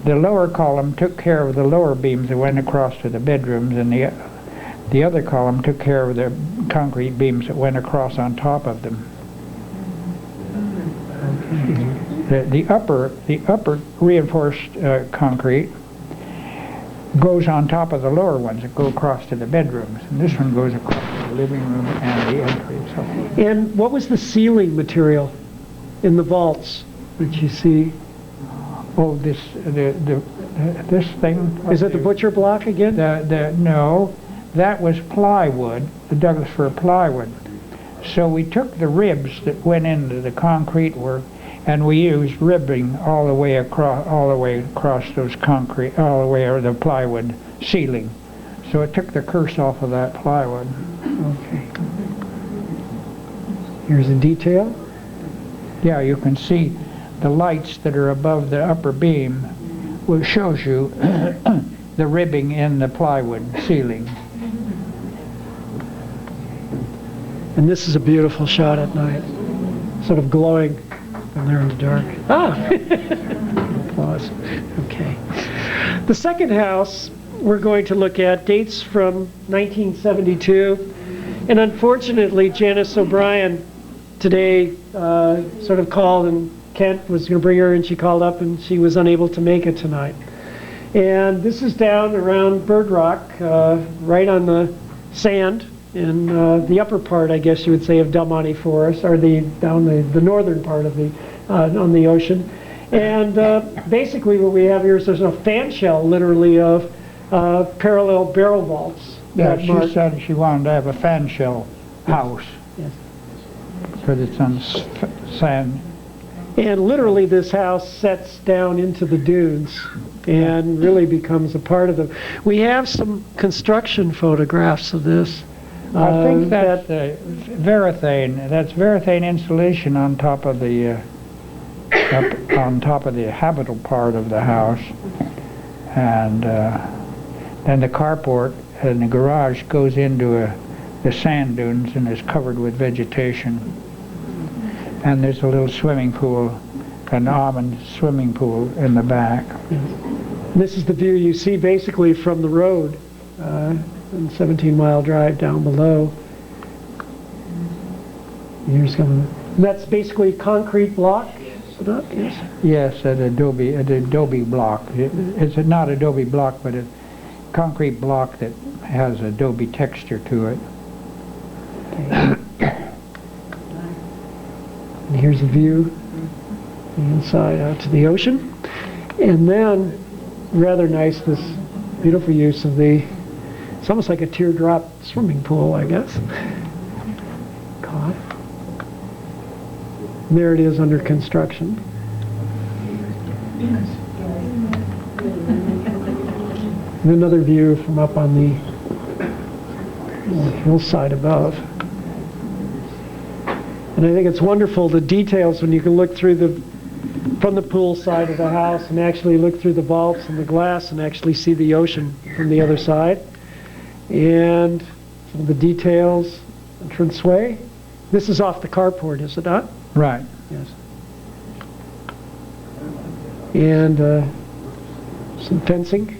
The lower column took care of the lower beams that went across to the bedrooms, and the other column took care of the concrete beams that went across on top of them. The upper reinforced concrete goes on top of the lower ones that go across to the bedrooms, and this one goes across to the living room and the entry. So. And what was the ceiling material in the vaults that you see? Oh, this thing. Is it the butcher block again? No, that was plywood, the Douglas fir plywood. So we took the ribs that went into the concrete work, and we used ribbing all the way across those concrete, all the way over the plywood ceiling. So it took the curse off of that plywood. Okay. Here's a detail. Yeah, you can see the lights that are above the upper beam, which shows you the ribbing in the plywood ceiling. And this is a beautiful shot at night, sort of glowing when they're in the dark. Applause. Okay. The second house we're going to look at dates from 1972, and unfortunately Janice O'Brien today sort of called, and Kent was going to bring her, and she called up and she was unable to make it tonight. And this is down around Bird Rock, right on the sand in the upper part, I guess you would say, of Del Monte Forest, or down the northern part of the on the ocean. And basically what we have here is there's a fan shell, literally, of parallel barrel vaults. Yeah, she said she wanted to have a fan shell house. Yes. Because it's on sand. And literally this house sets down into the dunes and really becomes a part of them. We have some construction photographs of this. I think that's verathane. That's verathane insulation on top of the habitable part of the house, and then the carport and the garage goes into the sand dunes and is covered with vegetation. And there's a little swimming pool, an almond swimming pool in the back. This is the view you see basically from the road. 17-mile drive down below. Here's coming. That's basically a concrete block. Yes. Yes, an adobe block. It's not adobe block, but a concrete block that has adobe texture to it. Okay. And here's a view inside out to the ocean, and then rather nice, this beautiful use of it's almost like a teardrop swimming pool, I guess. God. There it is under construction. And another view from up on the hillside above. And I think it's wonderful, the details, when you can look through from the pool side of the house and actually look through the vaults and the glass and actually see the ocean from the other side. And some of the details, entranceway. This is off the carport, is it not? Right. Yes. And some fencing.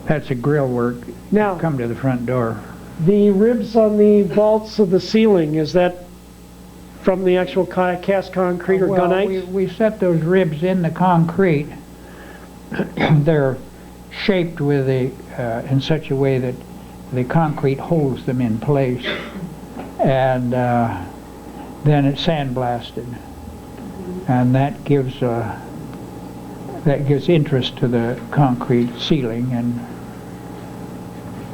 That's a grill work. Now, come to the front door. The ribs on the vaults of the ceiling, is that from the actual cast concrete or gunite? We set those ribs in the concrete. They're shaped with in such a way that the concrete holds them in place, and then it's sandblasted, and that gives interest to the concrete ceiling and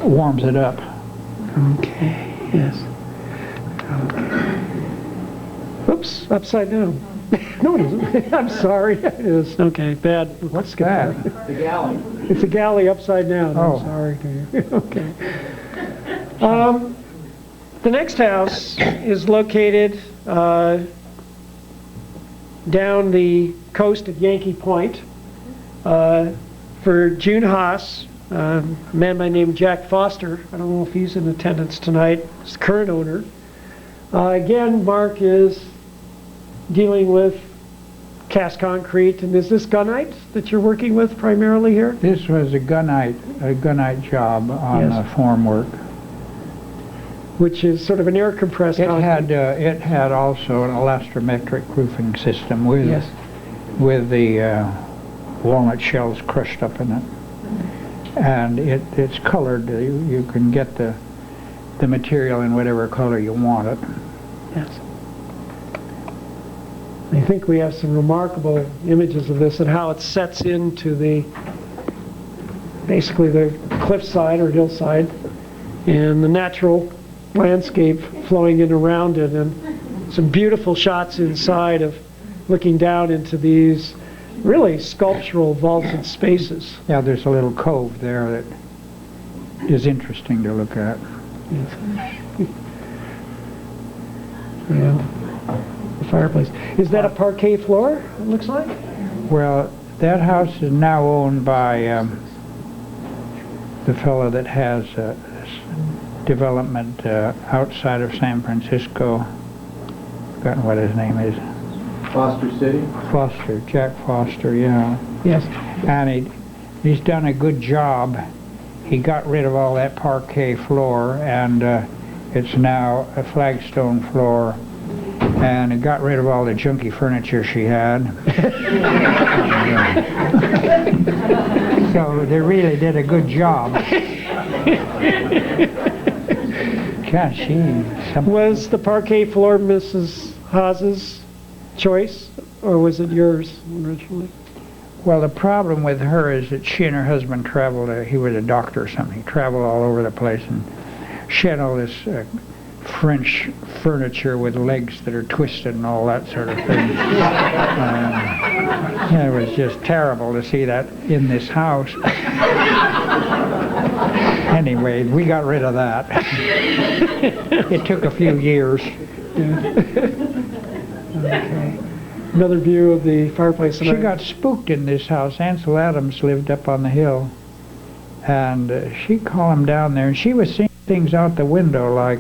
warms it up. Okay. Yes. Okay. Oops, upside down. No, it isn't. I'm sorry. It is. Okay, bad. What's that? The galley. It's a galley upside down. Oh. I'm sorry. Okay. The next house is located down the coast at Yankee Point. For June Haas, a man by the name of Jack Foster. I don't know if he's in attendance tonight. He's the current owner. Again, Mark is dealing with cast concrete, and is this gunite that you're working with primarily here? This was a gunite job on Yes. formwork. Which is sort of an air compressed concrete. It had also an elastrometric roofing system with the walnut shells crushed up in it, and it's colored. You can get the material in whatever color you want it. Yes. I think we have some remarkable images of this and how it sets into basically the cliffside or hillside, and the natural landscape flowing in around it, and some beautiful shots inside of looking down into these really sculptural vaulted spaces. Yeah, there's a little cove there that is interesting to look at. Yeah. The fireplace. Is that a parquet floor, it looks like? Well, that house is now owned by the fellow that has this development outside of San Francisco. Forgotten what his name is. Foster City? Foster, Jack Foster, yeah. Yes. And he's done a good job. He got rid of all that parquet floor, and it's now a flagstone floor, and it got rid of all the junky furniture she had. So they really did a good job. Gosh, Was the parquet floor Mrs. Haas's choice, or was it yours originally? Well, the problem with her is that she and her husband traveled, he was a doctor or something, traveled all over the place, and she had all this French furniture with legs that are twisted and all that sort of thing. It was just terrible to see that in this house. Anyway, we got rid of that. It took a few years. Okay. Another view of the fireplace. She got spooked in this house. Ansel Adams lived up on the hill, and she called him down there, and she was seeing things out the window like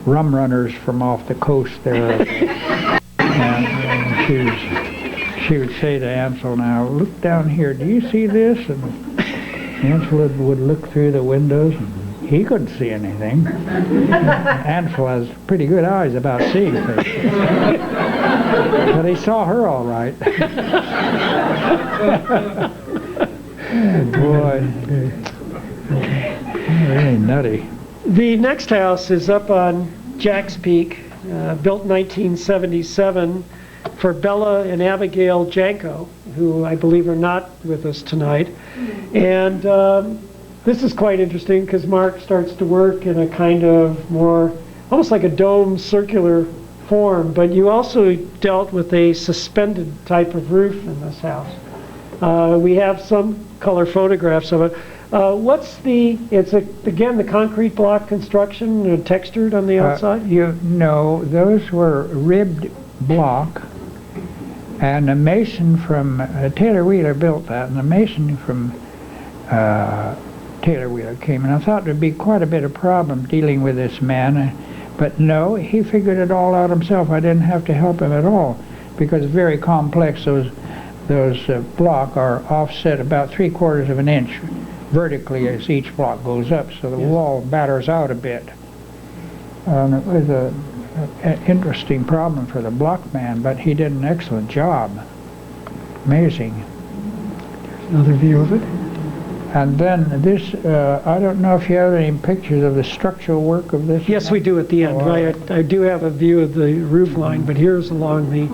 rum runners from off the coast there. And she would say to Ansel, "Now look down here, do you see this?" And Ansel would look through the windows, and he couldn't see anything. Ansel has pretty good eyes about seeing things. But he saw her all right. Oh, boy. Really nutty. The next house is up on Jack's Peak, built in 1977 for Bella and Abigail Janko, who I believe are not with us tonight. And this is quite interesting because Mark starts to work in a kind of more, almost like a dome circular form, but you also dealt with a suspended type of roof in this house. We have some color photographs of it. Again, the concrete block construction, textured on the outside? No, those were ribbed block, and a mason from Taylor Wheeler built that, and a mason from Taylor Wheeler came, and I thought there'd be quite a bit of problem dealing with this man, but no, he figured it all out himself. I didn't have to help him at all, because it's very complex. Those block are offset about 3/4 of an inch vertically as each block goes up, so the wall batters out a bit. And it was an interesting problem for the block man, but he did an excellent job. Amazing. Another view of it. And then this, I don't know if you have any pictures of the structural work of this. Yes, we do at the end. I do have a view of the roof line, but here's along the...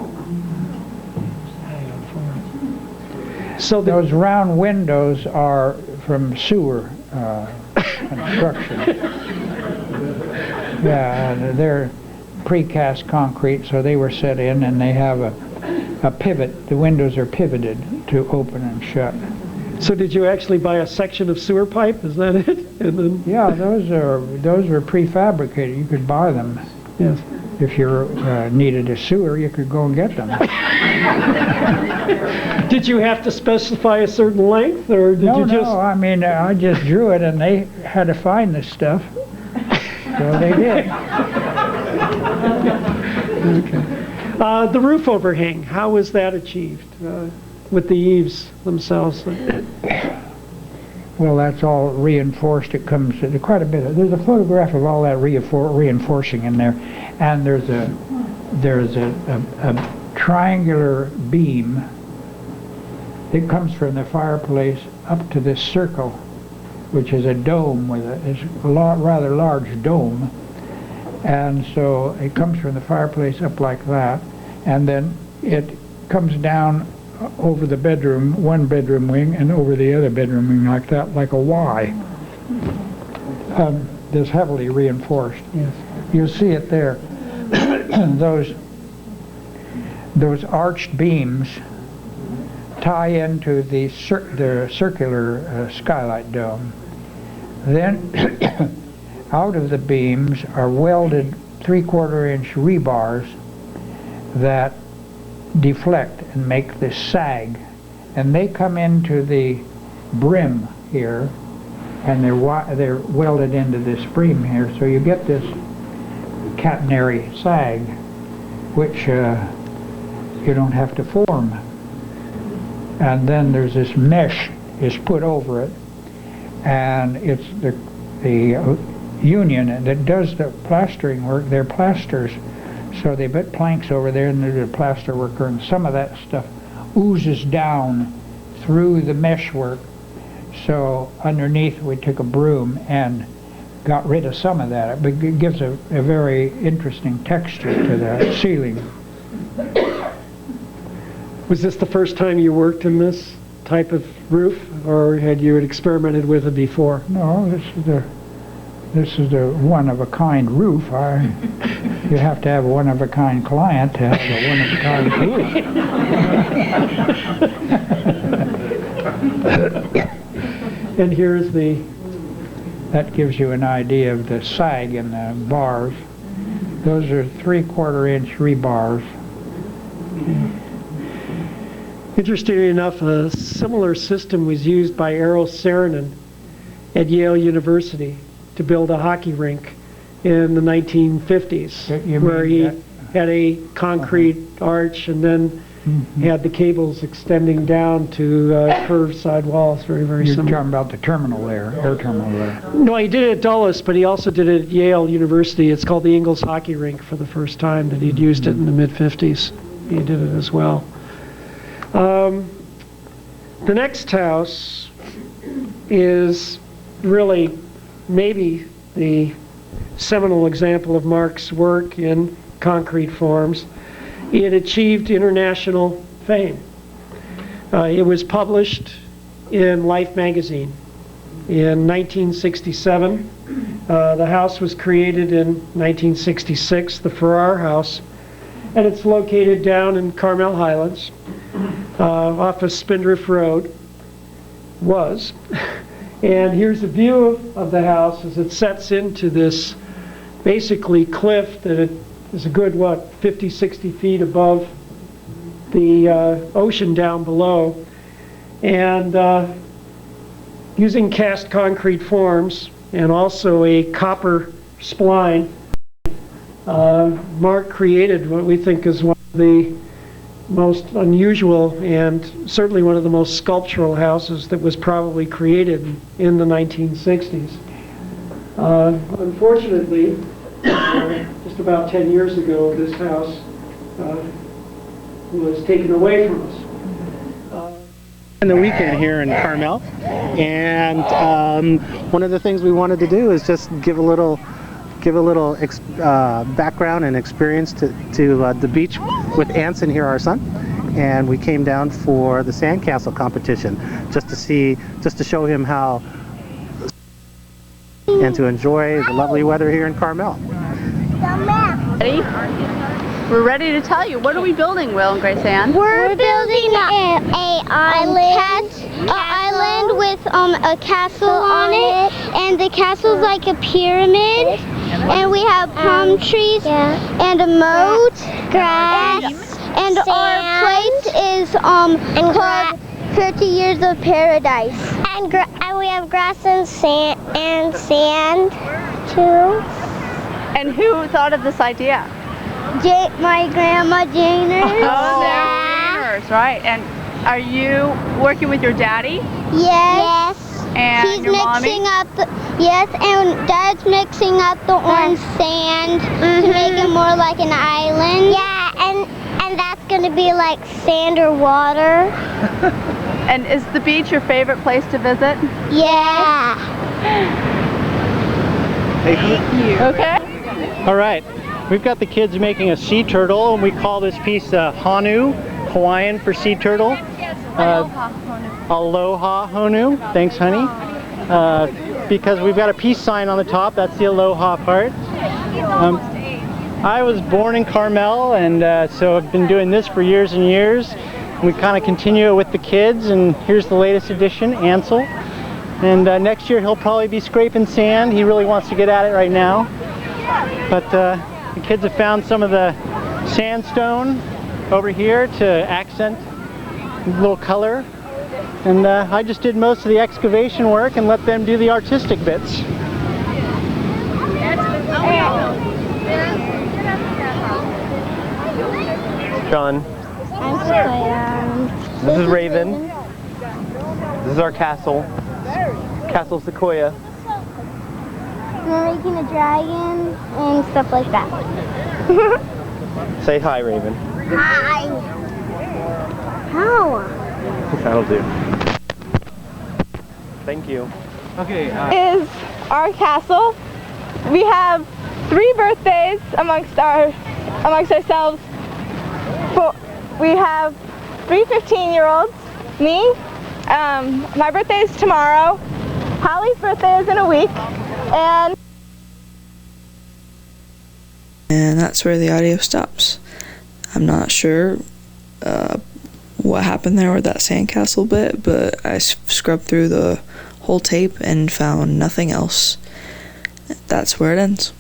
So those round windows are from sewer construction. Yeah, they're precast concrete, so they were set in, and they have a pivot. The windows are pivoted to open and shut. So did you actually buy a section of sewer pipe? Is that it? And then yeah, those were prefabricated. You could buy them. Yes. If you needed a sewer, you could go and get them. Did you have to specify a certain length, or did you just... No, I mean, I just drew it, and they had to find this stuff. So they did. Okay. The roof overhang, how was that achieved with the eaves themselves? Well, that's all reinforced. It comes to quite a bit. There's a photograph of all that reinforcing in there, and there's a triangular beam that comes from the fireplace up to this circle, which is a dome with rather large dome, and so it comes from the fireplace up like that, and then it comes down over the bedroom, one bedroom wing, and over the other bedroom wing like that, like a Y. That's heavily reinforced. Yes. You'll see it there. Those arched beams tie into the circular skylight dome. Then out of the beams are welded 3/4 inch rebars that deflect and make this sag, and they come into the brim here, and they're welded into this brim here, so you get this catenary sag, which you don't have to form. And then there's this mesh is put over it, and it's the union that does the plastering work. They're plasters, so they put planks over there, and they're the plaster worker, and some of that stuff oozes down through the mesh work. So underneath we took a broom and got rid of some of that. It gives a very interesting texture to the ceiling. Was this the first time you worked in this type of roof, or had you experimented with it before? No, this is the one-of-a-kind roof. You have to have a one-of-a-kind client to have a one-of-a-kind roof. And here's that gives you an idea of the sag in the bars. Those are 3/4 inch rebars. Interestingly enough, a similar system was used by Errol Saarinen at Yale University to build a hockey rink in the 1950s, where he had a concrete arch and then had the cables extending down to curved side walls, very similar. You're talking about the terminal there, air terminal there. No, he did it at Dulles, but he also did it at Yale University. It's called the Ingalls Hockey Rink for the first time that he'd used it in the mid-50s. He did it as well. The next house is really maybe the seminal example of Mark's work in concrete forms. It achieved international fame. It was published in Life magazine in 1967. The house was created in 1966, the Farrar House, and it's located down in Carmel Highlands, off of Spindrift Road, was. And here's a view of the house as it sets into this basically cliff that it is a good, 50, 60 feet above the ocean down below. And using cast concrete forms and also a copper spline, Mark created what we think is one of the most unusual and certainly one of the most sculptural houses that was probably created in the 1960s. Unfortunately, just about 10 years ago, this house was taken away from us. In the weekend here in Carmel, and one of the things we wanted to do is just give a little background and experience to the beach with Anson here, our son, and we came down for the sandcastle competition just to show him how and to enjoy the lovely weather here in Carmel. Ready? We're ready to tell you. What are we building, Will and Grace Ann? We're building a island with a castle on it, and the castle's like a pyramid, and we have palm trees and a moat, grass, and our place is called 50 Years of Paradise. And we have grass and sand too. And who thought of this idea? My grandma Janers. Oh, Janers, right. And are you working with your daddy? Yes. And he's your mixing mommy? up and Dad's mixing up the orange sand to make it more like an island. Yeah, and that's going to be like sand or water. And is the beach your favorite place to visit? Yeah. Thank you. Okay. All right, we've got the kids making a sea turtle, and we call this piece Honu, Hawaiian for sea turtle. Aloha Honu. Thanks, honey. Because we've got a peace sign on the top. That's the aloha part. I was born in Carmel, and so I've been doing this for years and years. We kind of continue it with the kids, and here's the latest edition, Ansel. And next year he'll probably be scraping sand. He really wants to get at it right now. But the kids have found some of the sandstone over here to accent a little color. And I just did most of the excavation work and let them do the artistic bits. John. This is Raven. This is our castle. Castle Sequoia. We're making a dragon and stuff like that. Say hi, Raven. Hi. How? That'll do. Thank you. Okay. Is our castle. We have 3 birthdays amongst ourselves. We have 3 15-year-olds. Me. My birthday is tomorrow. Holly's birthday is in a week. And that's where the audio stops. I'm not sure what happened there with that sandcastle bit, but I scrubbed through the whole tape and found nothing else. That's where it ends.